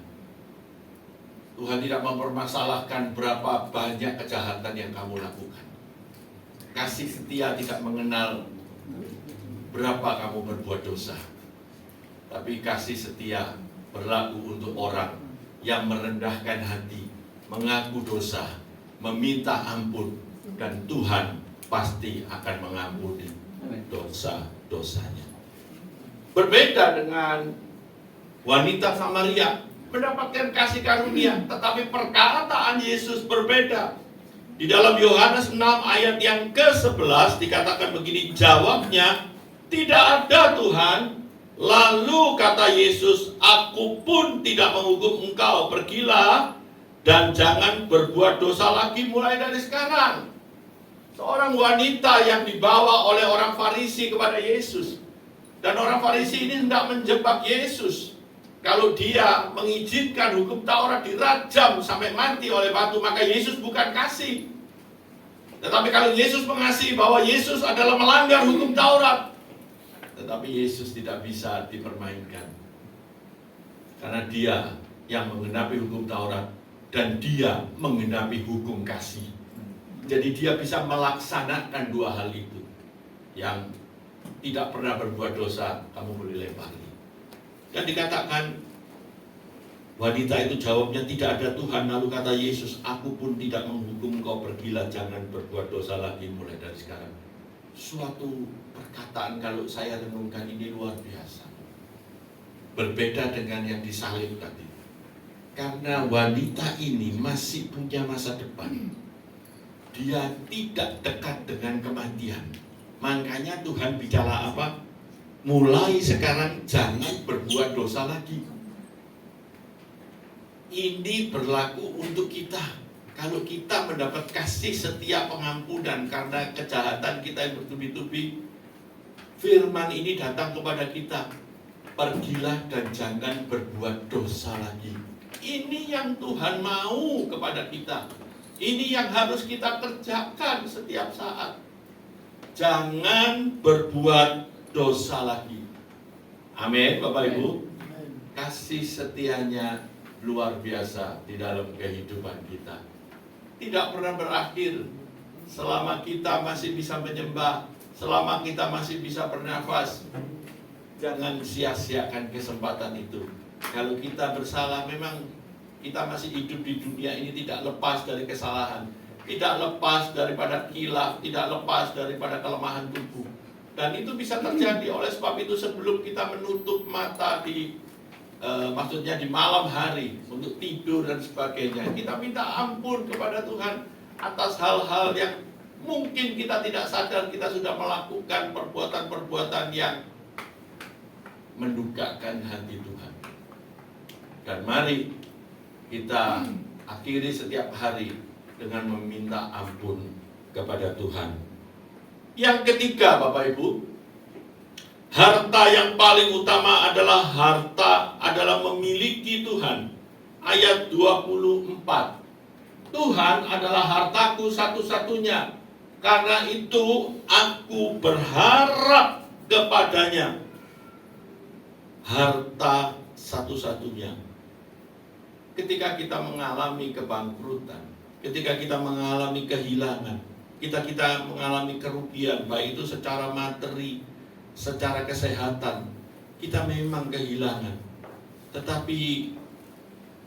Tuhan tidak mempermasalahkan berapa banyak kejahatan yang kamu lakukan. Kasih setia tidak mengenal berapa kamu berbuat dosa. Tapi kasih setia berlaku untuk orang yang merendahkan hati, mengaku dosa, meminta ampun, dan Tuhan pasti akan mengampuni dosa-dosanya. Berbeda dengan wanita Samaria, mendapatkan kasih karunia, tetapi perkataan Yesus berbeda. Di dalam Yohanes 6 ayat yang ke-11 dikatakan begini, jawabnya, tidak ada Tuhan. Lalu kata Yesus, aku pun tidak menghukum engkau, pergilah dan jangan berbuat dosa lagi mulai dari sekarang. Seorang wanita yang dibawa oleh orang Farisi kepada Yesus, dan orang Farisi ini hendak menjebak Yesus. Kalau dia mengizinkan hukum Taurat dirajam sampai mati oleh batu, maka Yesus bukan kasih. Tetapi kalau Yesus mengasihi, bahwa Yesus adalah melanggar hukum Taurat, tetapi Yesus tidak bisa dipermainkan. Karena dia yang menggenapi hukum Taurat, dan dia menggenapi hukum kasih. Jadi dia bisa melaksanakan dua hal itu. Yang tidak pernah berbuat dosa, kamu boleh lempari. Dan dikatakan, wanita itu jawabnya, tidak ada Tuhan. Lalu kata Yesus, aku pun tidak menghukum kau, pergilah, jangan berbuat dosa lagi mulai dari sekarang. Suatu perkataan kalau saya renungkan ini luar biasa. Berbeda dengan yang disalib tadi. Karena wanita ini masih punya masa depan. Dia tidak dekat dengan kematian. Makanya Tuhan bicara apa? Mulai sekarang jangan berbuat dosa lagi. Ini berlaku untuk kita. Kalau kita mendapat kasih setia pengampunan karena kejahatan kita yang bertubi-tubi, firman ini datang kepada kita, pergilah dan jangan berbuat dosa lagi. Ini yang Tuhan mau kepada kita. Ini yang harus kita kerjakan setiap saat. Jangan berbuat dosa lagi. Amin, Bapak Ibu. Kasih setianya luar biasa di dalam kehidupan kita. Tidak pernah berakhir. Selama kita masih bisa menyembah, selama kita masih bisa bernafas, jangan sia-siakan kesempatan itu. Kalau kita bersalah, memang kita masih hidup di dunia ini tidak lepas dari kesalahan, tidak lepas daripada khilaf, tidak lepas daripada kelemahan tubuh. Dan itu bisa terjadi. Oleh sebab itu sebelum kita menutup mata maksudnya di malam hari untuk tidur dan sebagainya, kita minta ampun kepada Tuhan atas hal-hal yang mungkin kita tidak sadar kita sudah melakukan perbuatan-perbuatan yang mendukakan hati Tuhan. Dan mari kita akhiri setiap hari dengan meminta ampun kepada Tuhan. Yang ketiga, Bapak Ibu, harta yang paling utama adalah memiliki Tuhan. Ayat 24. Tuhan adalah hartaku satu-satunya. Karena itu aku berharap kepadanya. Harta satu-satunya. Ketika kita mengalami kebangkrutan, ketika kita mengalami kehilangan, kita mengalami kerugian, baik itu secara materi, secara kesehatan, kita memang kehilangan. Tetapi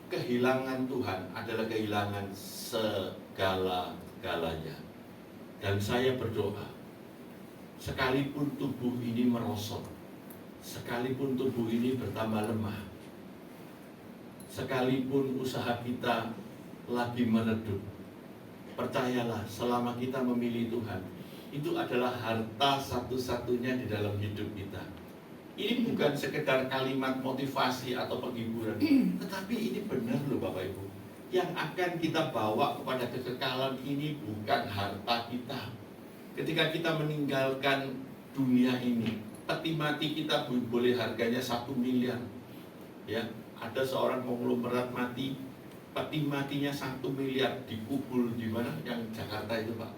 kehilangan Tuhan adalah kehilangan segala-galanya. Dan saya berdoa, sekalipun tubuh ini merosot, sekalipun tubuh ini bertambah lemah, sekalipun usaha kita lagi meredup, percayalah, selama kita memilih Tuhan, itu adalah harta satu-satunya di dalam hidup kita. Ini bukan sekedar kalimat motivasi atau penghiburan, tetapi ini benar loh Bapak Ibu. Yang akan kita bawa kepada kekekalan ini bukan harta kita. Ketika kita meninggalkan dunia ini, peti mati kita boleh harganya 1 miliar. Ya, ada seorang konglomerat mati, peti matinya 1 miliar, dikubur di mana? Yang Jakarta itu Pak.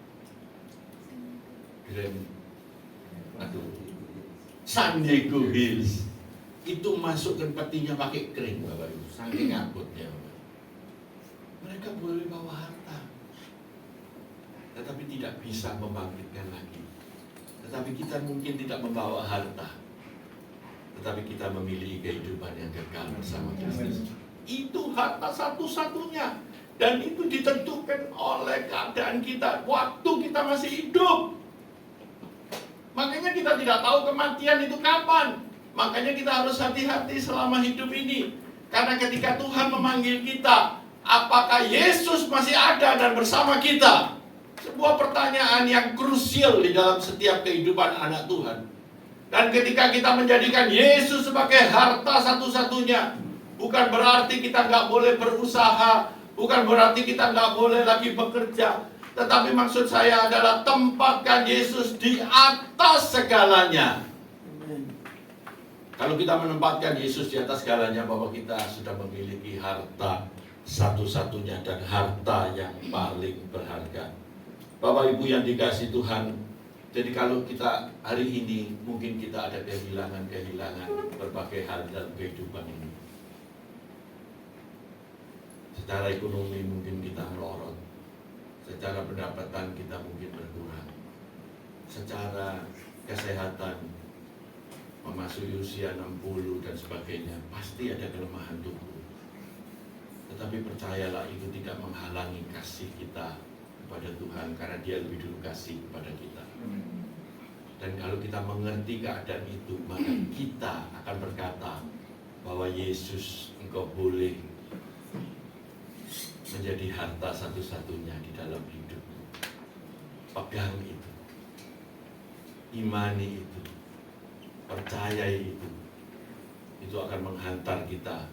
San Diego Hills. Itu masukkan petinya pakai kering Bapak Ibu, saking ngabutnya. Mereka boleh bawa harta, tetapi tidak bisa membangkitkan lagi. Tetapi kita mungkin tidak membawa harta, tetapi kita memilih kehidupan yang kekal bersama Kristus. Itu harta satu-satunya. Dan itu ditentukan oleh keadaan kita waktu kita masih hidup. Makanya kita tidak tahu kematian itu kapan. Makanya kita harus hati-hati selama hidup ini. Karena ketika Tuhan memanggil kita, apakah Yesus masih ada dan bersama kita? Sebuah pertanyaan yang krusial di dalam setiap kehidupan anak Tuhan. Dan ketika kita menjadikan Yesus sebagai harta satu-satunya, bukan berarti kita nggak boleh berusaha, bukan berarti kita nggak boleh lagi bekerja, tetapi maksud saya adalah tempatkan Yesus di atas segalanya. Kalau kita menempatkan Yesus di atas segalanya, bahwa kita sudah memiliki harta satu-satunya dan harta yang paling berharga. Bapak Ibu yang dikasihi Tuhan, jadi kalau kita hari ini mungkin kita ada kehilangan berbagai hal dalam kehidupan ini. Secara ekonomi mungkin kita melorot, secara pendapatan kita mungkin berkurang, secara kesehatan memasuki usia 60 dan sebagainya, pasti ada kelemahan tubuh. Tetapi percayalah, itu tidak menghalangi kasih kita kepada Tuhan, karena Dia lebih dulu kasih kepada kita. Dan kalau kita mengerti keadaan itu, maka kita akan berkata bahwa Yesus, Engkau boleh menjadi harta satu-satunya di dalam hidup. Pegang itu, imani itu, percayai itu. Itu akan menghantar kita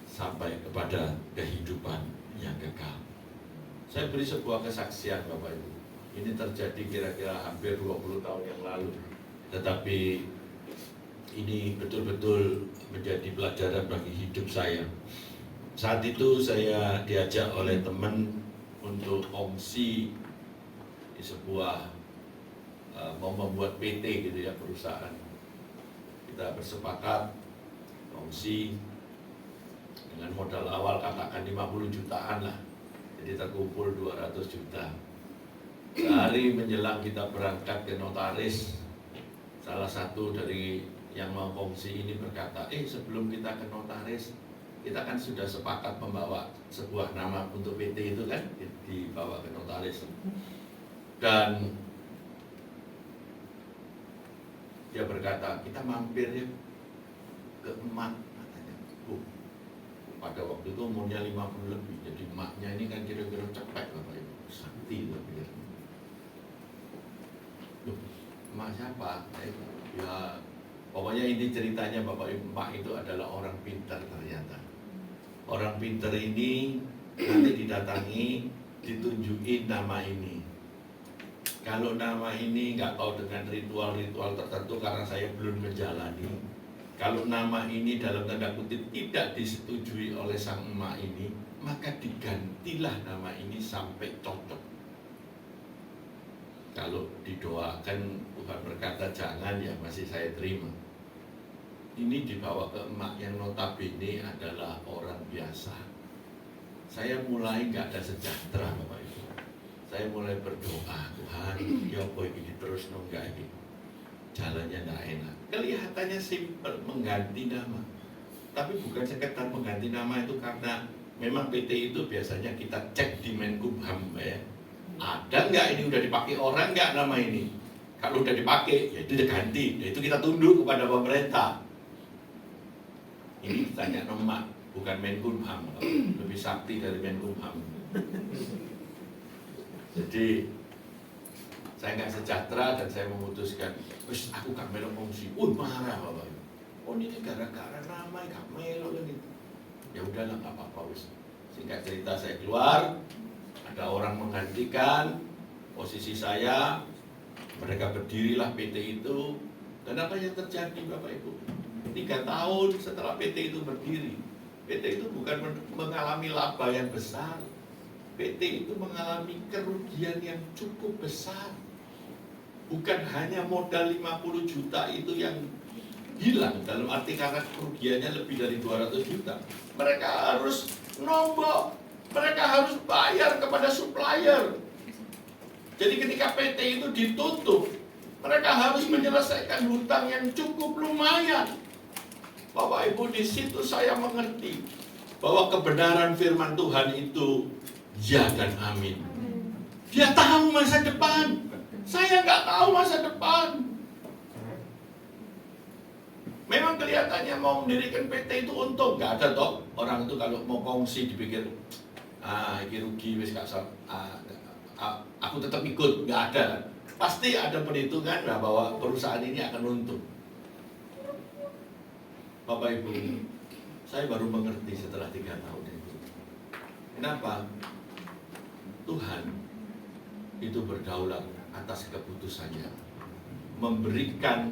sampai kepada kehidupan yang kekal. Saya beri sebuah kesaksian Bapak Ibu. Ini terjadi kira-kira hampir 20 tahun yang lalu. Tetapi ini betul-betul menjadi pelajaran bagi hidup saya. Saat itu saya diajak oleh teman untuk kongsi di sebuah mau membuat PT gitu ya, perusahaan. Kita bersepakat kongsi dengan modal awal katakan 50 jutaan lah. Jadi terkumpul 200 juta. Sehari menjelang kita berangkat ke notaris, salah satu dari yang mau kongsi ini berkata, sebelum kita ke notaris, kita kan sudah sepakat membawa sebuah nama untuk PT itu kan, dibawa ke notaris. Dan dia berkata, kita mampir ya ke emak, katanya. Pada waktu itu umurnya 50 lebih, jadi emaknya ini kan kira-kira cepet Bapak Ibu, sakti lebih. Emak siapa? Ya, pokoknya ini ceritanya Bapak Ibu, emak itu adalah orang pintar ternyata. Orang pintar ini nanti didatangi, ditunjukin nama ini. Kalau nama ini nggak tahu dengan ritual-ritual tertentu, karena saya belum menjalani, Kalau nama ini dalam tanda kutip tidak disetujui oleh sang emak ini, maka digantilah nama ini sampai cocok. Kalau didoakan Tuhan berkata jangan, ya masih saya terima. Ini dibawa ke emak yang notabene adalah orang biasa. Saya mulai nggak ada sejahtera, Bapak Ibu. Saya mulai berdoa, Tuhan, ya apa ini terus nggak ini. Jalannya nggak enak. Kelihatannya simpel mengganti nama, tapi bukan sekedar mengganti nama itu karena memang PT itu biasanya kita cek di Menkumham ya. Ada nggak ini udah dipakai orang nggak nama ini? Kalau udah dipakai, ya itu diganti. Ya itu kita tunduk kepada pemerintah. Ini tanya nama, bukan Menkumham, lebih sakti dari Menkumham. Jadi saya nggak sejahtera dan saya memutuskan, wis aku gak melok fungsi. Marah Bapak. Oh ini gara-gara ramai gak melok ini. Ya udahlah nggak apa-apa wis. Singkat cerita saya keluar, ada orang menggantikan posisi saya, mereka berdirilah PT itu. Dan apa yang terjadi Bapak Ibu? 3 tahun setelah PT itu berdiri, PT itu bukan mengalami laba yang besar, PT itu mengalami kerugian yang cukup besar. Bukan hanya modal 50 juta itu yang hilang, dalam arti karena kerugiannya lebih dari 200 juta. Mereka harus nombok, mereka harus bayar kepada supplier. Jadi ketika PT itu ditutup, mereka harus menyelesaikan hutang yang cukup lumayan. Bapak Ibu, di situ saya mengerti bahwa kebenaran firman Tuhan itu ya dan amin. Dia tahu masa depan. Saya nggak tahu masa depan. Memang kelihatannya mau mendirikan PT itu untung, nggak ada toh. Orang itu kalau mau kongsi dipikir, ini rugi, wis gak aku tetap ikut, nggak ada. Pasti ada perhitungan bahwa perusahaan ini akan untung. Bapak Ibu, saya baru mengerti setelah 3 tahun itu. Kenapa? Tuhan itu berdaulat atas keputusannya, memberikan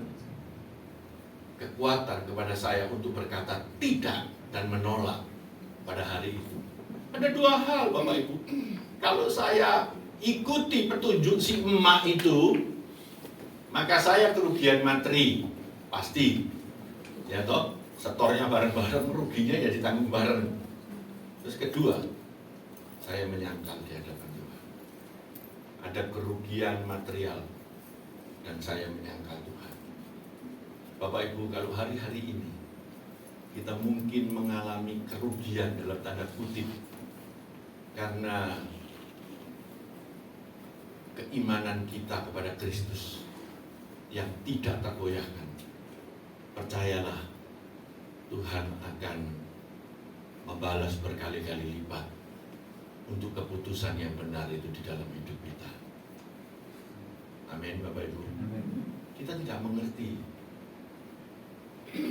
kekuatan kepada saya untuk berkata tidak dan menolak pada hari itu. Ada 2 hal Bapak Ibu. Kalau saya ikuti petunjuk si emak itu, maka saya kerugian materi pasti, ya toh, setornya bareng-bareng, ruginya ya ditanggung bareng. Terus kedua, saya menyangkal di hadapan Tuhan. Ada kerugian material dan saya menyangkal Tuhan. Bapak Ibu, kalau hari-hari ini kita mungkin mengalami kerugian dalam tanda kutip karena keimanan kita kepada Kristus yang tidak tergoyahkan, percayalah Tuhan akan membalas berkali-kali lipat untuk keputusan yang benar itu di dalam hidup kita. Amin Bapak Ibu. Kita tidak mengerti.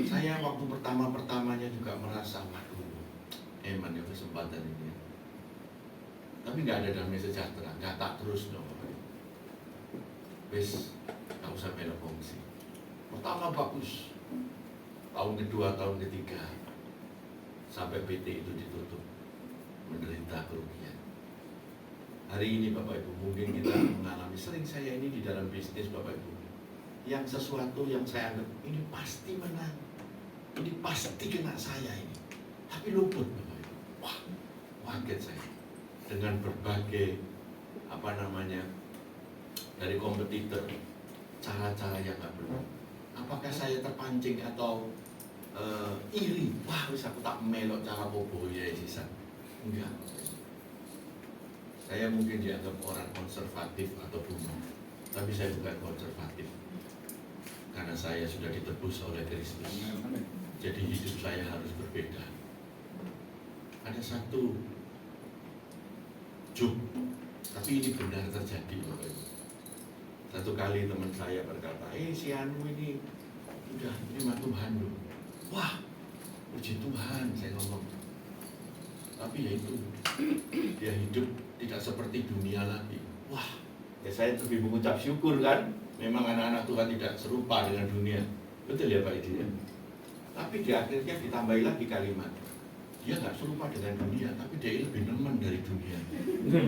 Saya waktu pertama-pertamanya juga merasa, waduh, eman ya kesempatan ini. Tapi nggak ada damai sejahtera, nggak tak terus dong Bapak Ibu. Wis, nggak usah bela fungsi. Pertama bagus, tahun kedua, tahun ketiga, sampai PT itu ditutup, menderita kerugian. Hari ini Bapak Ibu, mungkin kita mengalami, sering saya ini di dalam bisnis Bapak Ibu, yang sesuatu yang saya anggap ini pasti menang, ini pasti kena saya ini, tapi luput Bapak Ibu. Wah, kaget saya dengan berbagai dari kompetitor, cara-cara yang nggak benar. Apakah saya terpancing atau iri? Wah, wis aku tak melok cara bobo ya sisan. Enggak. Saya mungkin dianggap orang konservatif atau bunuh, tapi saya bukan konservatif. Karena saya sudah ditebus oleh Kristus. Jadi hidup saya harus berbeda. Ada satu Job, tapi ini benar terjadi Bapak Ibu. Satu kali teman saya berkata, si Anu ini udah terima Tuhan loh. Wah, puji Tuhan saya ngomong. Tapi ya itu, dia hidup tidak seperti dunia lagi. Wah, ya saya lebih mengucap syukur kan. Memang anak-anak Tuhan tidak serupa dengan dunia. Betul ya Pak Idi ya? Tapi di akhirnya ditambahi lagi kalimat, dia nggak serupa dengan dunia, tapi dia lebih nemen dari dunia.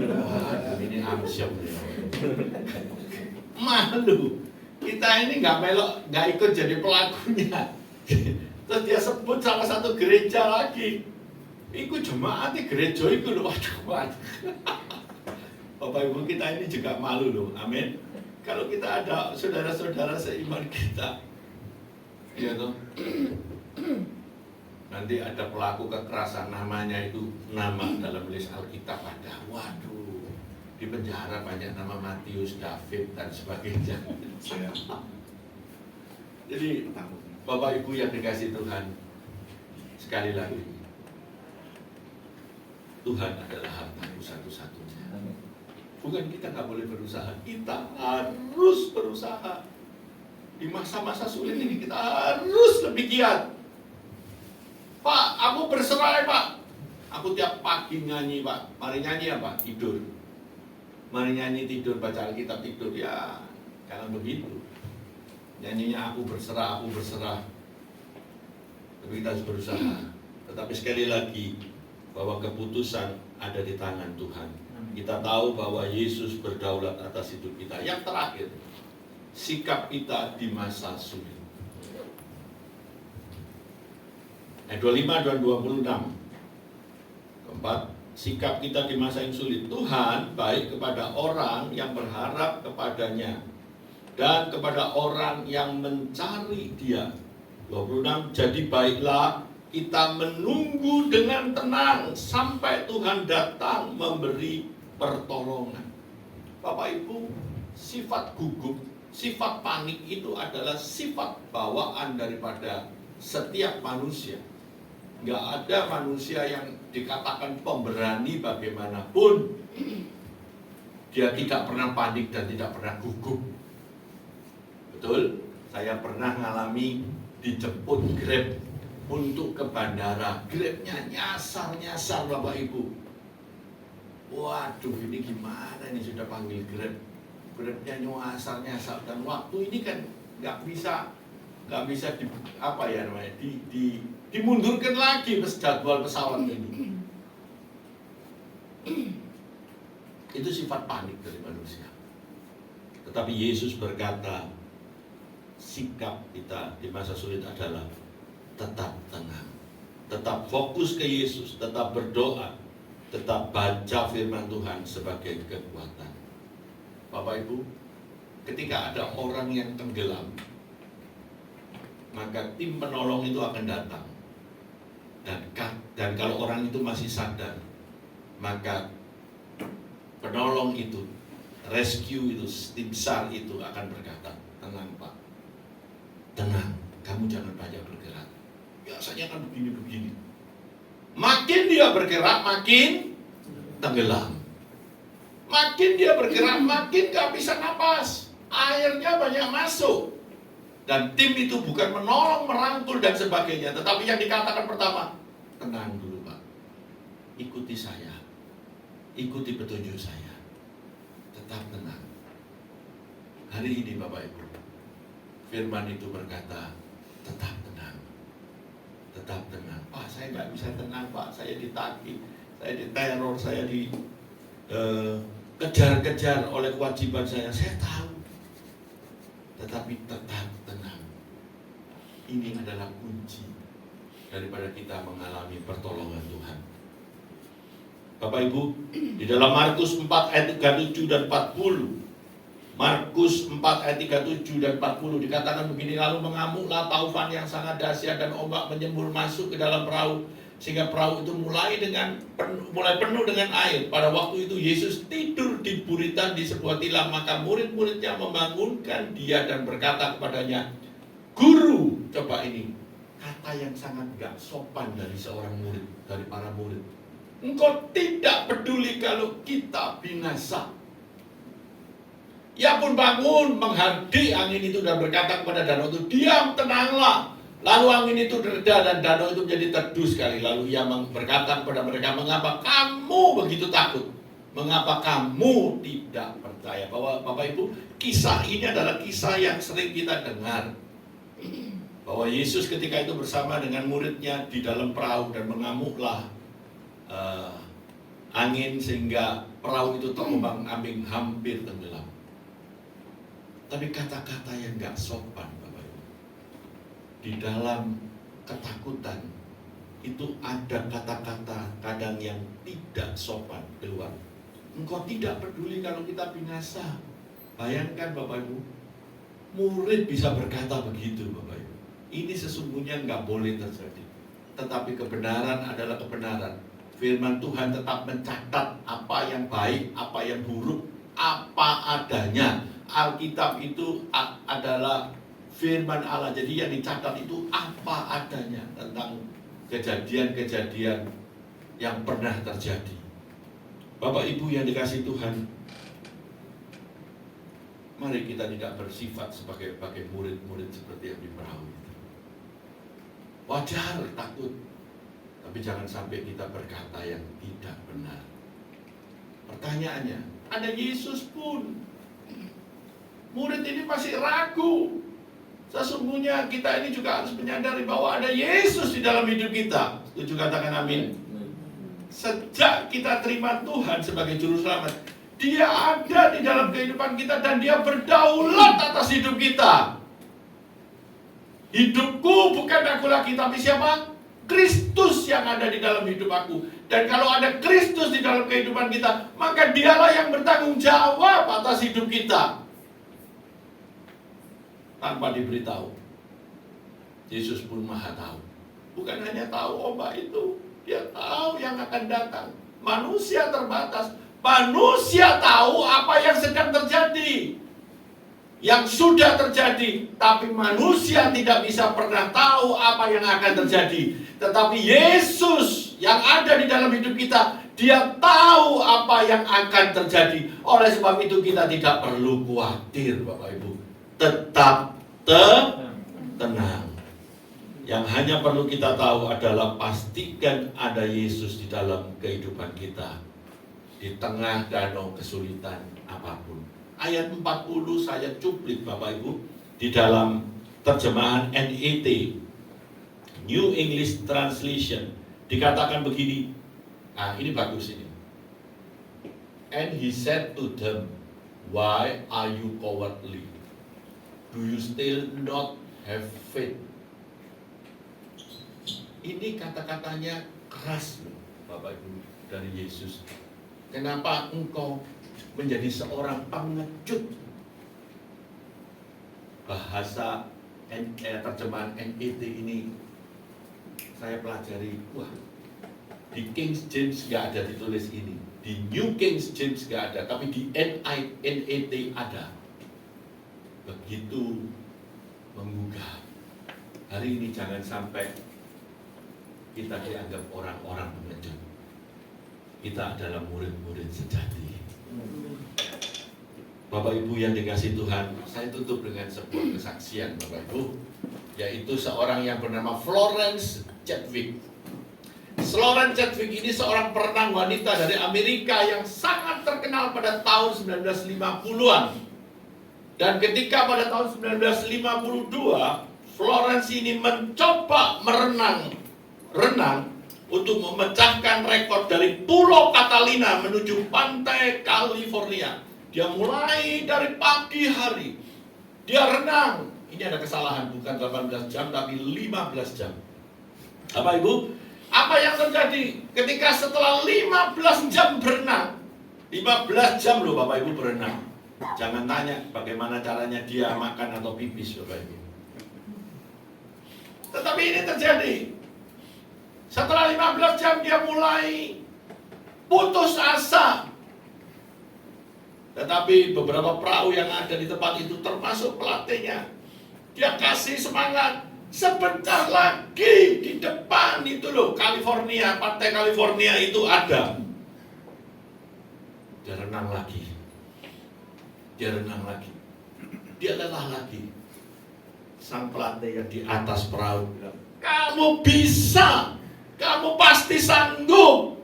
Wah, ini amsyam. Malu. Kita ini nggak melok, nggak ikut jadi pelakunya. Terus dia sebut salah satu gereja lagi. Iku jemaat di gereja itu loh, waduh. Bapak Ibu kita ini juga malu loh, amin. Kalau kita ada saudara-saudara seiman kita, ya toh. Nanti ada pelaku kekerasan, namanya itu nama dalam list Alkitab ada. Waduh, di penjara banyak nama Matius, David dan sebagainya. Jadi Bapak Ibu yang dikasih Tuhan, sekali lagi Tuhan adalah hartaku satu-satunya. Bukan kita nggak boleh berusaha, kita harus berusaha. Di masa-masa sulit ini kita harus lebih giat. Pak, aku berserah Pak. Aku tiap pagi nyanyi Pak. Mari nyanyi apa? Tidur. Mari nyanyi tidur, baca Alkitab tidur. Ya, jangan begitu. Nyanyinya aku berserah, aku berserah. Tapi kita harus berusaha. Tetapi sekali lagi, bahwa keputusan ada di tangan Tuhan. Kita tahu bahwa Yesus berdaulat atas hidup kita. Yang terakhir, sikap kita di masa sulit. Ayat 25 dan 26. Keempat, sikap kita di masa yang sulit. Tuhan baik kepada orang yang berharap kepadanya dan kepada orang yang mencari Dia. 26, jadi baiklah kita menunggu dengan tenang sampai Tuhan datang memberi pertolongan. Bapak Ibu, sifat gugup, sifat panik itu adalah sifat bawaan daripada setiap manusia. Nggak ada manusia yang dikatakan pemberani bagaimanapun, dia tidak pernah panik dan tidak pernah gugup. Betul? Saya pernah ngalami dijemput Grab untuk ke bandara. Grabnya nyasar Bapak Ibu. Waduh, ini gimana ini sudah panggil Grab. Grabnya nyasar. Dan waktu ini kan nggak bisa dimundurkan lagi jadwal pesawat ini. Itu sifat panik dari manusia. Tetapi Yesus berkata, sikap kita di masa sulit adalah tetap tenang, tetap fokus ke Yesus, tetap berdoa, tetap baca firman Tuhan sebagai kekuatan. Bapak Ibu, ketika ada orang yang tenggelam, maka tim penolong itu akan datang. Dan kalau orang itu masih sadar, maka penolong itu, rescue itu, tim SAR itu akan berkata, tenang Pak, tenang, kamu jangan banyak bergerak. Biasanya kan begini-begini. Makin dia bergerak, makin tenggelam. Makin dia bergerak, makin gak bisa napas. Airnya banyak masuk. Dan tim itu bukan menolong, merangkul dan sebagainya. Tetapi yang dikatakan pertama, tenang dulu Pak. Ikuti saya. Ikuti petunjuk saya. Tetap tenang. Hari ini Bapak Ibu, firman itu berkata, tetap tenang. Tetap tenang. Pak, saya nggak bisa tenang Pak. Saya ditagih, saya diteror, saya dikejar-kejar oleh kewajiban saya. Saya tahu. Tetapi tetap tenang. Ini adalah kunci daripada kita mengalami pertolongan Tuhan. Bapak Ibu, di dalam Markus 4 ayat 37 dan 40, Markus 4 ayat 37 dan 40 dikatakan begini, lalu mengamuklah taufan yang sangat dahsyat dan ombak menyembur masuk ke dalam perahu, sehingga perahu itu mulai penuh dengan air. Pada waktu itu Yesus tidur di buritan di sebuah tilam, maka murid-muridnya membangunkan dia dan berkata kepadanya, Guru, coba ini kata yang sangat gak sopan dari seorang murid, dari para murid. Engkau tidak peduli kalau kita binasa. Ia pun bangun menghardik angin itu dan berkata kepada danau itu, diam, tenanglah. Lalu angin itu reda dan danau itu menjadi teduh sekali. Lalu ia berkata kepada mereka, mengapa kamu begitu takut? Mengapa kamu tidak percaya? Bahwa Bapak Ibu, kisah ini adalah kisah yang sering kita dengar. bahwa Yesus ketika itu bersama dengan muridnya di dalam perahu dan mengamuklah angin sehingga perahu itu terombang-ambing hampir tenggelam. Tapi kata-kata yang gak sopan Bapak Ibu, di dalam ketakutan itu ada kata-kata kadang yang tidak sopan keluar. Engkau tidak peduli kalau kita binasa. Bayangkan Bapak Ibu, murid bisa berkata begitu Bapak Ibu. Ini sesungguhnya nggak boleh terjadi. Tetapi kebenaran adalah kebenaran. Firman Tuhan tetap mencatat apa yang baik, apa yang buruk, apa adanya. Alkitab itu adalah firman Allah. Jadi yang dicatat itu apa adanya tentang kejadian-kejadian yang pernah terjadi. Bapak Ibu yang dikasihi Tuhan, mari kita tidak bersifat sebagai murid-murid seperti yang di perahu itu. Wajar takut, tapi jangan sampai kita berkata yang tidak benar. Pertanyaannya, ada Yesus pun murid ini masih ragu. Sesungguhnya kita ini juga harus menyadari bahwa ada Yesus di dalam hidup kita. Setuju katakan amin? Sejak kita terima Tuhan sebagai juru selamat, Dia ada di dalam kehidupan kita dan Dia berdaulat atas hidup kita. Hidupku bukan aku lagi, tapi siapa? Kristus yang ada di dalam hidup aku. Dan kalau ada Kristus di dalam kehidupan kita, maka Dialah yang bertanggung jawab atas hidup kita. Tanpa diberitahu, Yesus pun maha tahu. Bukan hanya tahu obat itu, Dia tahu yang akan datang. Manusia terbatas. Manusia tahu apa yang sedang terjadi, yang sudah terjadi. Tapi manusia tidak bisa pernah tahu apa yang akan terjadi. Tetapi Yesus yang ada di dalam hidup kita, Dia tahu apa yang akan terjadi. Oleh sebab itu kita tidak perlu khawatir Bapak Ibu. Tetap tenang. Yang hanya perlu kita tahu adalah pastikan ada Yesus di dalam kehidupan kita di tengah danau kesulitan apapun. Ayat 40 saya cuplik Bapak Ibu di dalam terjemahan NET, New English Translation, dikatakan begini. Nah, ini bagus ini. And he said to them, why are you cowardly? Do you still not have faith? Ini kata-katanya keras loh Bapak Ibu dari Yesus. Kenapa engkau menjadi seorang pengecut? Bahasa terjemahan NET ini saya pelajari. Wah, di King James gak ada ditulis ini, di New King James gak ada, tapi di NET ada. Begitu menggugah. Hari ini jangan sampai kita dianggap orang-orang pengecut. Kita adalah murid-murid sejati. Bapak Ibu yang dikasihi Tuhan, saya tutup dengan sebuah kesaksian Bapak Ibu, yaitu seorang yang bernama Florence Chadwick. Florence Chadwick ini seorang perenang wanita dari Amerika yang sangat terkenal pada tahun 1950-an. Dan ketika pada tahun 1952, Florence ini mencoba renang untuk memecahkan rekor dari Pulau Catalina menuju pantai California. Dia mulai dari pagi hari. Dia renang. Ini ada kesalahan, bukan 18 jam tapi 15 jam. Bapak Ibu, apa yang terjadi ketika setelah 15 jam berenang? 15 jam loh Bapak Ibu berenang. Jangan tanya bagaimana caranya dia makan atau pipis Bapak Ibu. Tetapi ini terjadi. Setelah 15 jam dia mulai putus asa. Tetapi beberapa perahu yang ada di tempat itu termasuk pelatihnya, dia kasih semangat. Sebentar lagi di depan itu loh California, pantai California itu ada. Dia renang lagi. Dia renang lagi. Dia lelah lagi. Sang pelatih yang di atas perahu bilang, kamu bisa. Kamu pasti sanggup.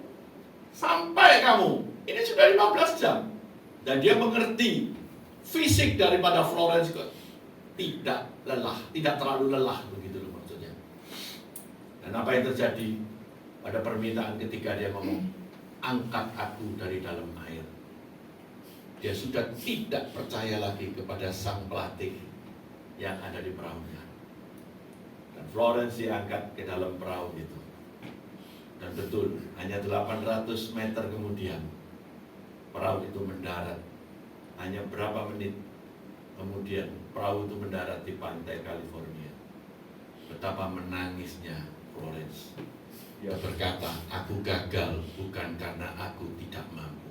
Sampai kamu. Ini sudah 15 jam. Dan dia mengerti fisik daripada Florence tidak lelah, tidak terlalu lelah begitu. Dan apa yang terjadi pada permintaan ketika dia ngomong, angkat aku dari dalam air. Dia sudah tidak percaya lagi kepada sang pelatih yang ada di perahunya. Dan Florence diangkat ke dalam perahu itu. Dan betul, hanya 800 meter kemudian perahu itu mendarat. Hanya berapa menit kemudian perahu itu mendarat di pantai California. Betapa menangisnya Florence. Dia berkata, aku gagal bukan karena aku tidak mampu.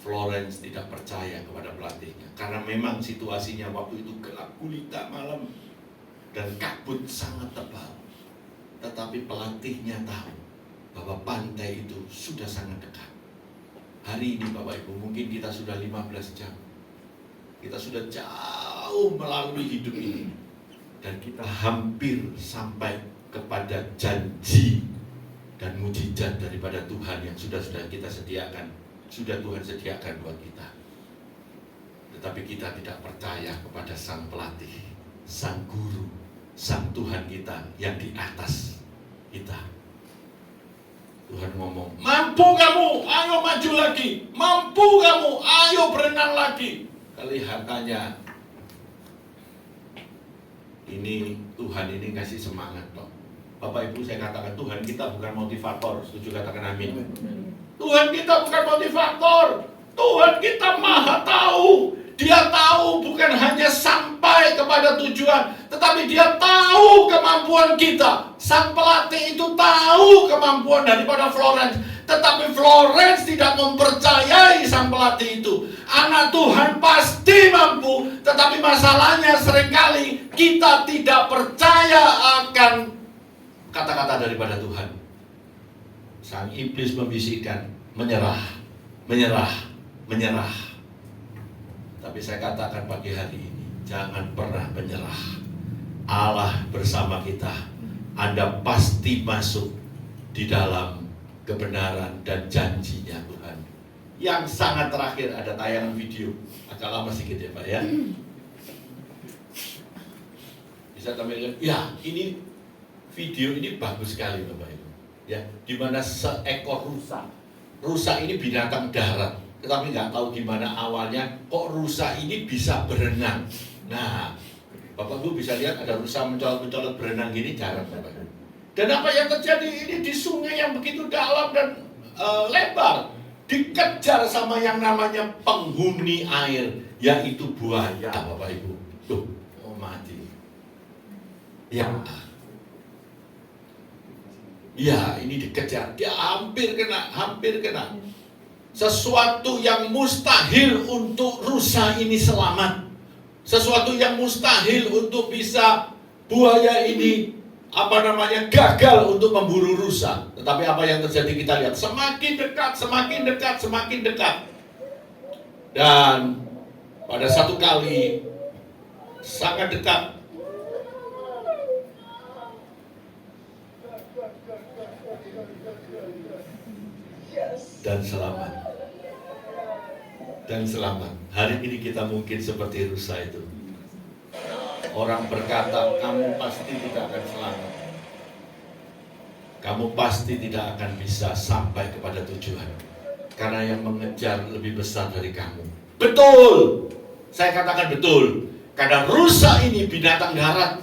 Florence tidak percaya kepada pelatihnya karena memang situasinya waktu itu gelap gulita malam dan kabut sangat tebal. Tetapi pelatihnya tahu bahwa pantai itu sudah sangat dekat. Hari ini Bapak Ibu, mungkin kita sudah 15 jam. Kita sudah jauh melalui hidup ini. Dan kita hampir sampai kepada janji dan mujizat daripada Tuhan yang sudah kita sediakan. Sudah Tuhan sediakan buat kita. Tetapi kita tidak percaya kepada sang pelatih, sang guru, sang Tuhan kita yang di atas kita. Tuhan ngomong, mampu kamu, ayo maju lagi. Mampu kamu, ayo berenang lagi. Kelihatannya ini Tuhan ini ngasih semangat loh. Bapak Ibu, saya katakan Tuhan kita bukan motivator. Setuju katakan amin. Tuhan kita bukan motivator. Tuhan kita maha tahu. Dia tahu bukan hanya sampai kepada tujuan, tetapi dia tahu kemampuan kita. Sang pelatih itu tahu kemampuan daripada Florence, tetapi Florence tidak mempercayai sang pelatih itu. Anak Tuhan pasti mampu, tetapi masalahnya seringkali kita tidak percaya akan kata-kata daripada Tuhan. Sang iblis membisikkan, menyerah, menyerah, menyerah. Tapi saya katakan pagi hari ini, jangan pernah menyerah. Allah bersama kita. Anda pasti masuk di dalam kebenaran dan janjinya Tuhan. Yang sangat terakhir ada tayangan video. Agak lama sedikit ya Pak ya. Bisa tampilkan? Ya, ini video ini bagus sekali Bapak Ibu. Ya, di mana seekor rusa. Rusa ini binatang darat. Tetapi nggak tahu gimana awalnya kok rusa ini bisa berenang. Nah, Bapak Ibu bisa lihat ada rusa mencolot-mencolot berenang gini jarang Bapak Ibu. Dan apa yang terjadi ini di sungai yang begitu dalam dan lebar, dikejar sama yang namanya penghuni air, yaitu buaya Bapak Ibu. Tuh, oh mati. Ya, ini dikejar, dia hampir kena. Sesuatu yang mustahil untuk rusa ini selamat. Sesuatu yang mustahil untuk bisa buaya ini gagal untuk memburu rusa. Tetapi apa yang terjadi kita lihat, semakin dekat. Dan pada satu kali sangat dekat, dan selamat. Hari ini kita mungkin seperti rusa itu. Orang berkata, kamu pasti tidak akan selamat. Kamu pasti tidak akan bisa sampai kepada tujuan. Karena yang mengejar lebih besar dari kamu. Betul! Saya katakan betul. Karena rusa ini binatang darat.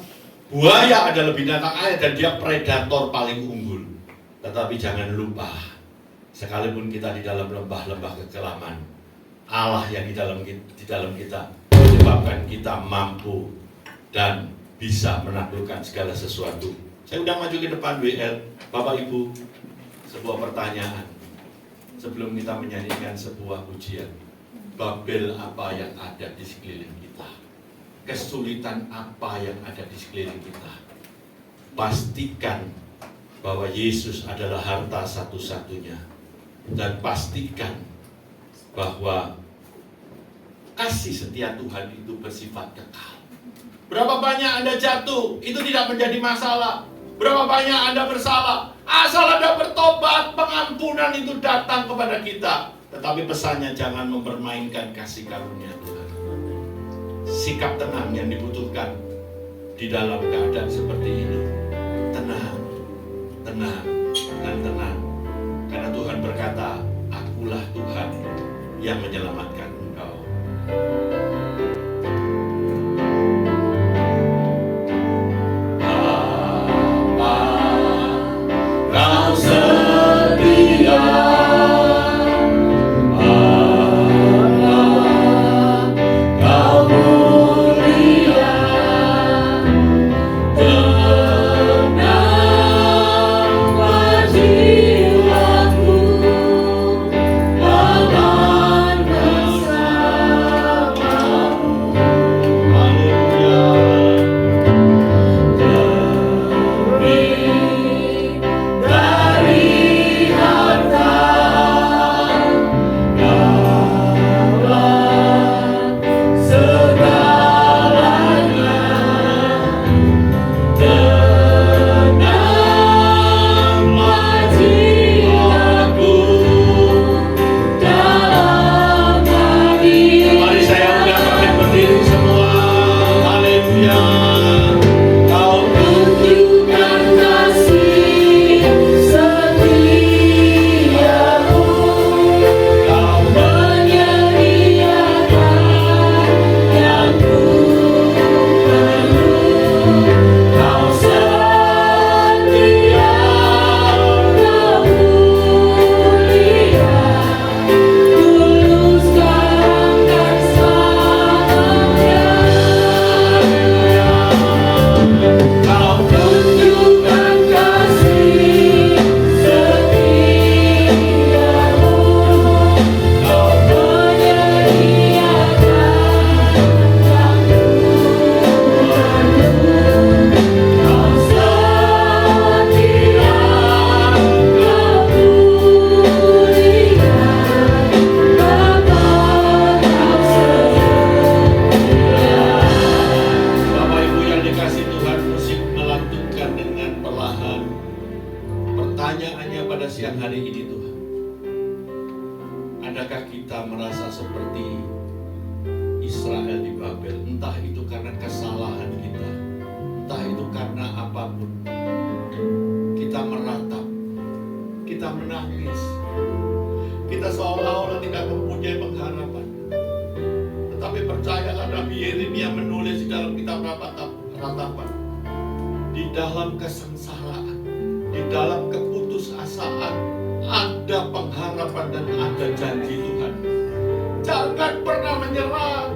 Buaya adalah binatang air dan dia predator paling unggul. Tetapi jangan lupa, sekalipun kita di dalam lembah-lembah kekelaman, Allah yang di dalam kita menyebabkan kita mampu dan bisa menaklukkan segala sesuatu. Saya udah maju ke depan WL, Bapak Ibu, sebuah pertanyaan sebelum kita menyanyikan sebuah pujian. Babel apa yang ada di sekeliling kita? Kesulitan apa yang ada di sekeliling kita? Pastikan bahwa Yesus adalah harta satu-satunya, dan pastikan bahwa kasih setia Tuhan itu bersifat kekal. Berapa banyak Anda jatuh, itu tidak menjadi masalah. Berapa banyak Anda bersalah, asal Anda bertobat, pengampunan itu datang kepada kita. Tetapi pesannya jangan mempermainkan kasih karunia Tuhan. Sikap tenang yang dibutuhkan di dalam keadaan seperti ini. tenang, dengan tenang. Karena Tuhan berkata, akulah Tuhan yang menyelamatkan engkau. Kau setia, kau mulia, tenanglah jiwaku, aman bersamamu. Haleluya. Lebih dari harta, Kaulah segalanya. Tenanglah jiwaku dalam hati. Mari saya undang bangkit berdiri semua. Haleluya. Kau tunjukkan kasih setiamu, kau menyediakan yang ku perlu. Kau setia, kau mulia, tulus karangkan selamanya. Kau tunjukkan kasih setiamu, kau menyediakan yang ku perlu. Kau setia, kau mulia, Bapa kau setia. Bapak Ibu yang dikasih Tuhan, musik melantunkan dengan perlahan. Pertanyaannya pada siang hari ini Tuhan, adakah kita merasa seperti Israel di Babel? Entah itu karena kesalahan kita, entah itu karena apapun. Kita meratap, kita menangis, kita seolah-olah tidak mempunyai pengharapan. Tetapi percayalah, Nabi Yeremia menulis di dalam kitab Ratapan, di dalam kesengsaraan, di dalam keputusasaan, ada pengharapan dan ada janji Tuhan. Jangan pernah menyerah,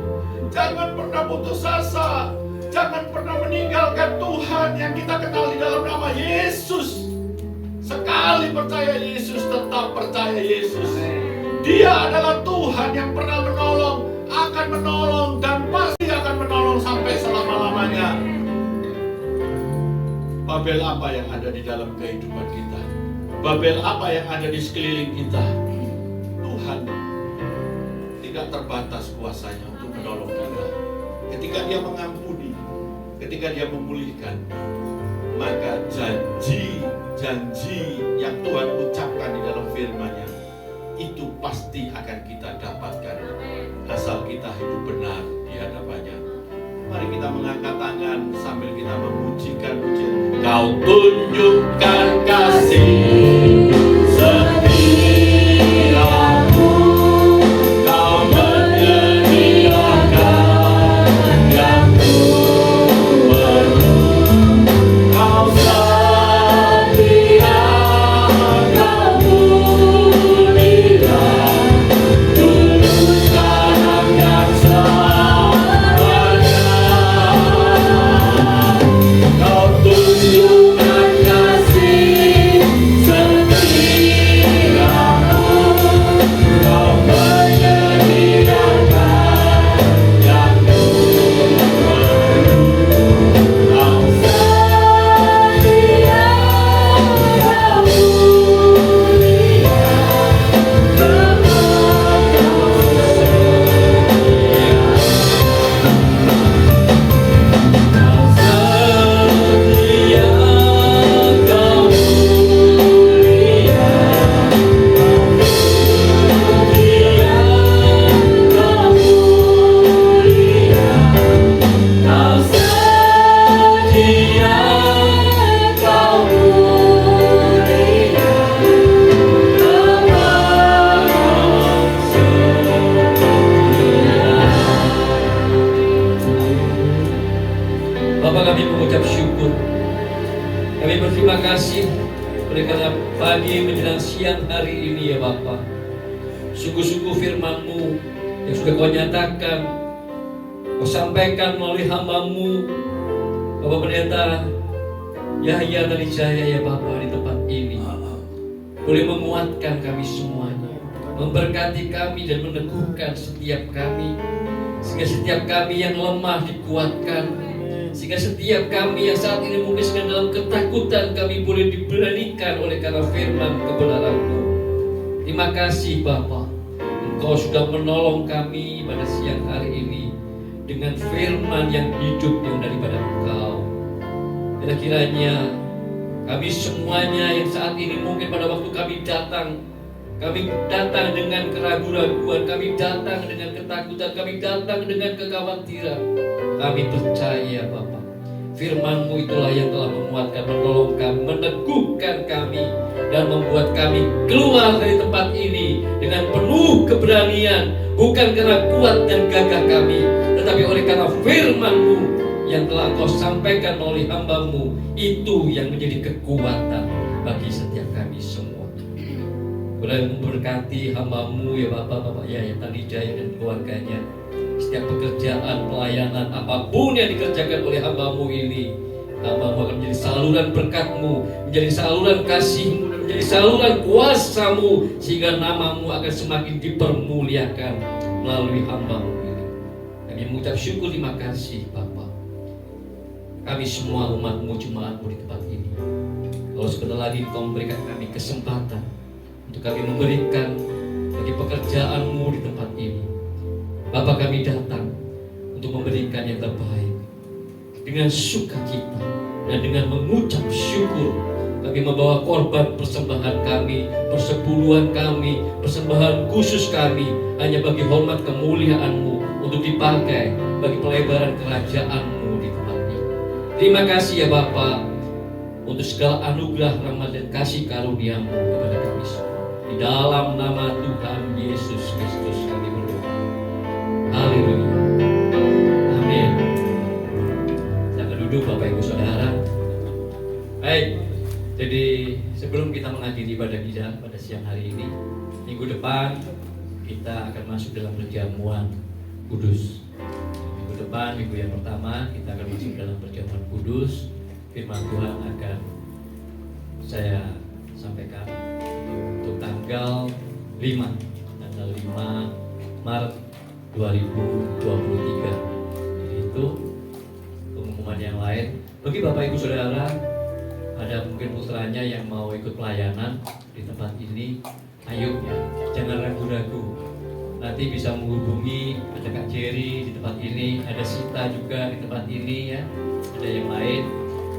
jangan pernah putus asa, jangan pernah meninggalkan Tuhan yang kita kenal di dalam nama Yesus. Sekali percaya Yesus, tetap percaya Yesus. Dia adalah Tuhan yang pernah menolong, akan menolong, dan pasti akan menolong sampai selama-lamanya. Babel apa yang ada di dalam kehidupan kita? Babel apa yang ada di sekeliling kita? Tuhan tidak terbatas kuasanya untuk menolong kita. Ketika Dia mengampuni, ketika Dia memulihkan, maka janji yang Tuhan ucapkan di dalam firman-Nya itu pasti akan kita dapatkan asal kita hidup benar di hadapannya. Mari kita mengangkat tangan sambil kita memujikan pujian. Kau tunjukkan kasih setiamu, kau menyediakan yang ku perlu. Kau setia, kau mulia, tulus karangkan selamanya. Kau tunjukkan kasih menjelang siang hari ini ya Bapa. Sungguh-sungguh firman-Mu yang sudah Kau nyatakan, Kau sampaikan melalui hamba-Mu Bapak Pendeta Yahya Talijaya ya Bapa di tempat ini, boleh menguatkan kami semuanya, memberkati kami dan meneguhkan setiap kami, sehingga setiap kami yang lemah dikuatkan, sehingga setiap kami yang saat ini mungkin sedang dalam ketakutan kami boleh diberanikan oleh karena firman kebenaran-Mu. Terima kasih Bapa, Engkau sudah menolong kami pada siang hari ini dengan firman yang hidup yang daripada Engkau. Dan kiranya kami semuanya yang saat ini mungkin pada waktu kami datang dengan keraguan-raguan, kami datang dengan ketakutan, kami datang dengan kekhawatiran. Kami percaya Bapa, firman-Mu itulah yang telah menguatkan, menolong kami, meneguhkan kami, dan membuat kami keluar dari tempat ini dengan penuh keberanian, bukan karena kuat dan gagah kami, tetapi oleh karena firman-Mu yang telah Kau sampaikan melalui hamba-Mu, itu yang menjadi kekuatan bagi setiap kami semua. Boleh memberkati hamba-Mu ya Bapak Yahya Talijaya dan keluarganya. Setiap pekerjaan, pelayanan, apapun yang dikerjakan oleh hamba-Mu ini, hamba-Mu akan menjadi saluran berkat-Mu, menjadi saluran kasih-Mu, dan menjadi saluran kuasa-Mu, sehingga nama-Mu akan semakin dipermuliakan melalui hamba-Mu ini. Kami mengucap syukur, terima kasih Bapak. Kami semua umat-Mu, jemaat-Mu di tempat ini, kalau sebentar lagi Kau memberikan kami kesempatan untuk kami memberikan bagi pekerjaan-Mu di tempat ini, Bapa, kami datang untuk memberikan yang terbaik dengan sukacita dan dengan mengucap syukur. Kami membawa korban persembahan kami, persepuluhan kami, persembahan khusus kami, hanya bagi hormat kemuliaan-Mu, untuk dipakai bagi pelebaran kerajaan-Mu di tempat ini. Terima kasih ya Bapa, untuk segala anugerah, rahmat dan kasih karunia-Mu kepada kami semua. Di dalam nama Tuhan Yesus Kristus kami berdoa. Haleluya. Amin. Silakan duduk Bapak Ibu Saudara. Baik, jadi sebelum kita mengakhiri ibadah kita pada siang hari ini, minggu depan kita akan masuk dalam perjamuan kudus. Minggu depan, minggu yang pertama, kita akan masuk dalam perjamuan kudus. Firman Tuhan akan saya sampaikan untuk tanggal 5 Maret 2023. Jadi itu pengumuman yang lain. Bagi Bapak Ibu Saudara, ada mungkin putranya yang mau ikut pelayanan di tempat ini, ayo ya, jangan ragu-ragu. Nanti bisa menghubungi, ada Kak Jerry di tempat ini, ada Sita juga di tempat ini ya, ada yang lain.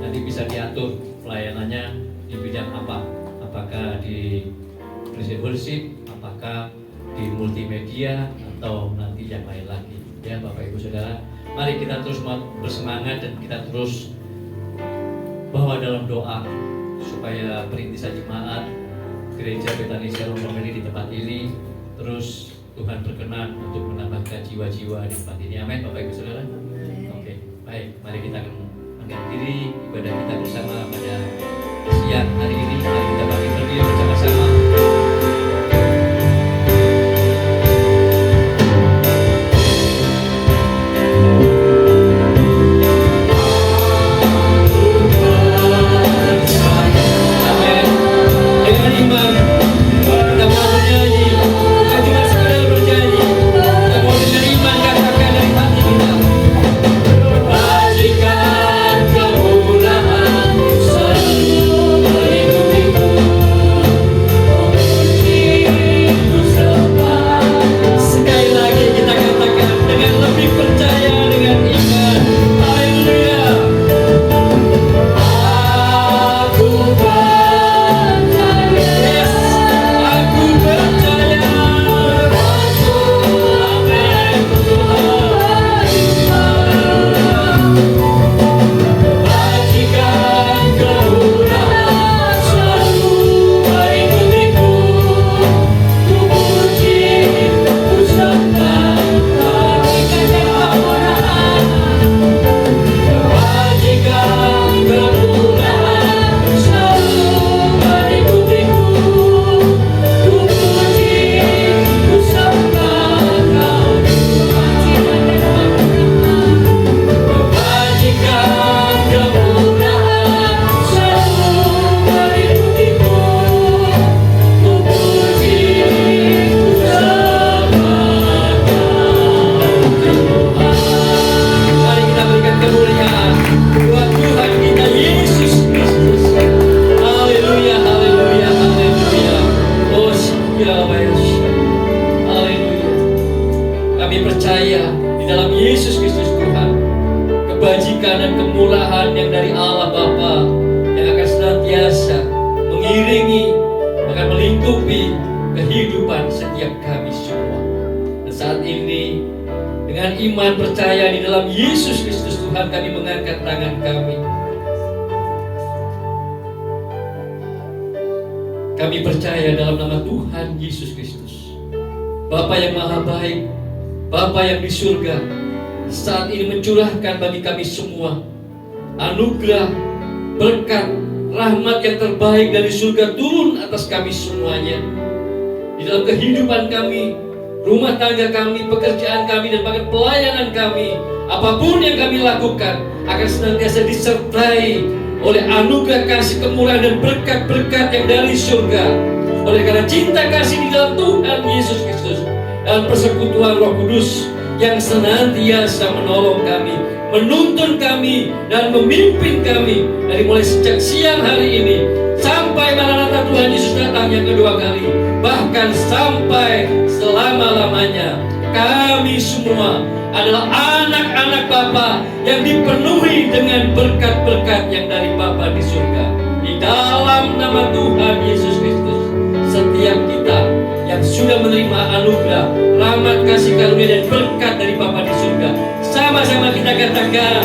Nanti bisa diatur pelayanannya di bidang apa, apakah di Christian Worship, apakah di multimedia, atau nanti yang lain lagi ya Bapak Ibu Saudara. Mari kita terus bersemangat dan kita terus bawa dalam doa supaya perintisan jemaat Gereja Betani Shalom Family di tempat ini terus Tuhan berkenan untuk menambahkan jiwa-jiwa di tempat ini. Amin Bapak Ibu Saudara. Oke, baik, mari kita akan mengakhiri ibadah kita bersama pada siang hari ini. Mari kita bangkit berdiri bersama-sama. Yesus Kristus Tuhan, kebajikan dan kemurahan yang dari Allah Bapa yang akan senantiasa mengiringi, akan melingkupi kehidupan setiap kami semua. Dan saat ini dengan iman percaya di dalam Yesus Kristus Tuhan, kami mengangkat tangan kami. Kami percaya dalam nama Tuhan Yesus Kristus, Bapa yang maha baik, Bapa yang di surga, saat ini mencurahkan bagi kami semua anugerah, berkat, rahmat yang terbaik dari surga turun atas kami semuanya. Di dalam kehidupan kami, rumah tangga kami, pekerjaan kami, dan bahkan pelayanan kami, apapun yang kami lakukan akan senantiasa disertai oleh anugerah kasih, kemurahan, dan berkat-berkat yang dari surga. Oleh karena cinta kasih di dalam Tuhan Yesus Kristus dan persekutuan Roh Kudus yang senantiasa menolong kami, menuntun kami, dan memimpin kami dari mulai sejak siang hari ini sampai Maranatha Tuhan Yesus datang yang kedua kali, bahkan sampai selama-lamanya. Kami semua adalah anak-anak Bapa yang dipenuhi dengan berkat-berkat yang dari Bapa di surga. Di dalam nama Tuhan Yesus Kristus, setiap kita yang sudah menerima anugerah, rahmat, kasih karunia, dan berkat dari Bapa di surga, sama-sama kita katakan